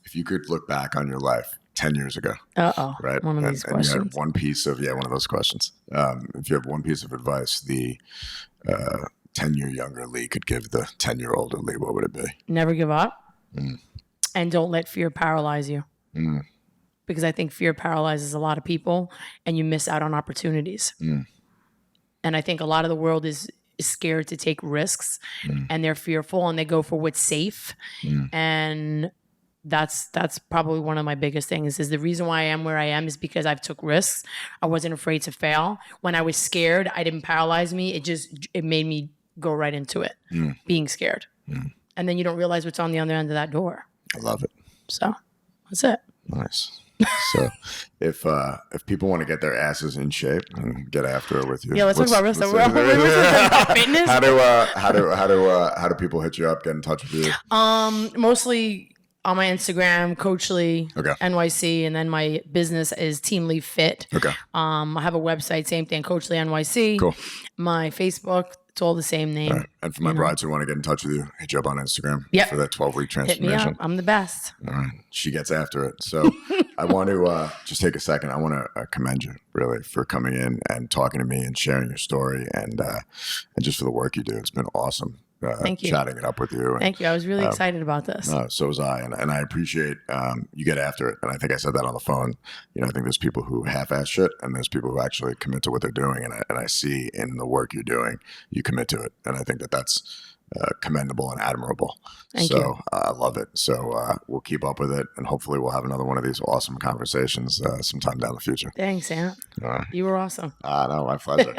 A: if you could look back on your life 10 years ago. Right.
B: One of these questions.
A: And you had one piece of one of those questions. If you have one piece of advice, the 10-year younger Lee could give the 10-year older Lee, what would it be?
B: Never give up, and don't let fear paralyze you. Because I think fear paralyzes a lot of people, and you miss out on opportunities. And I think a lot of the world is scared to take risks, and they're fearful, and they go for what's safe. And that's probably one of my biggest things. Is the reason why I am where I am is because I've took risks. I wasn't afraid to fail. When I was scared, I didn't paralyze me. It made me go right into it, being scared. And then you don't realize what's on the other end of that door.
A: I love it.
B: So that's it.
A: Nice. So if people want to get their asses in shape and get after it with you,
B: Yeah, let's talk about fitness.
A: How do people hit you up, get in touch with you?
B: Mostly on my Instagram, Coachly
A: Okay.
B: NYC, and then my business is Team Leaf Fit.
A: Okay.
B: I have a website, same thing, Coachly NYC.
A: Cool.
B: My Facebook, it's all the same name.
A: All right. And for my brides who want to get in touch with you, hit you up on Instagram
B: Yep.
A: for that 12-week
B: Hit me
A: transformation.
B: up. I'm the best.
A: All right. She gets after it. So I want to just take a second. I want to commend you really for coming in and talking to me and sharing your story and just for the work you do. It's been awesome.
B: Thank you.
A: Chatting it up with you. And,
B: Thank you. I was really excited about this.
A: so was I. And I appreciate you get after it. And I think I said that on the phone. You know, I think there's people who half-ass shit and there's people who actually commit to what they're doing. And I see in the work you're doing, you commit to it. And I think that's commendable and admirable.
B: Thank
A: so
B: you.
A: I love it. So we'll keep up with it. And hopefully we'll have another one of these awesome conversations sometime down the future.
B: Thanks, Aunt.
A: All right.
B: You were awesome.
A: No, my pleasure.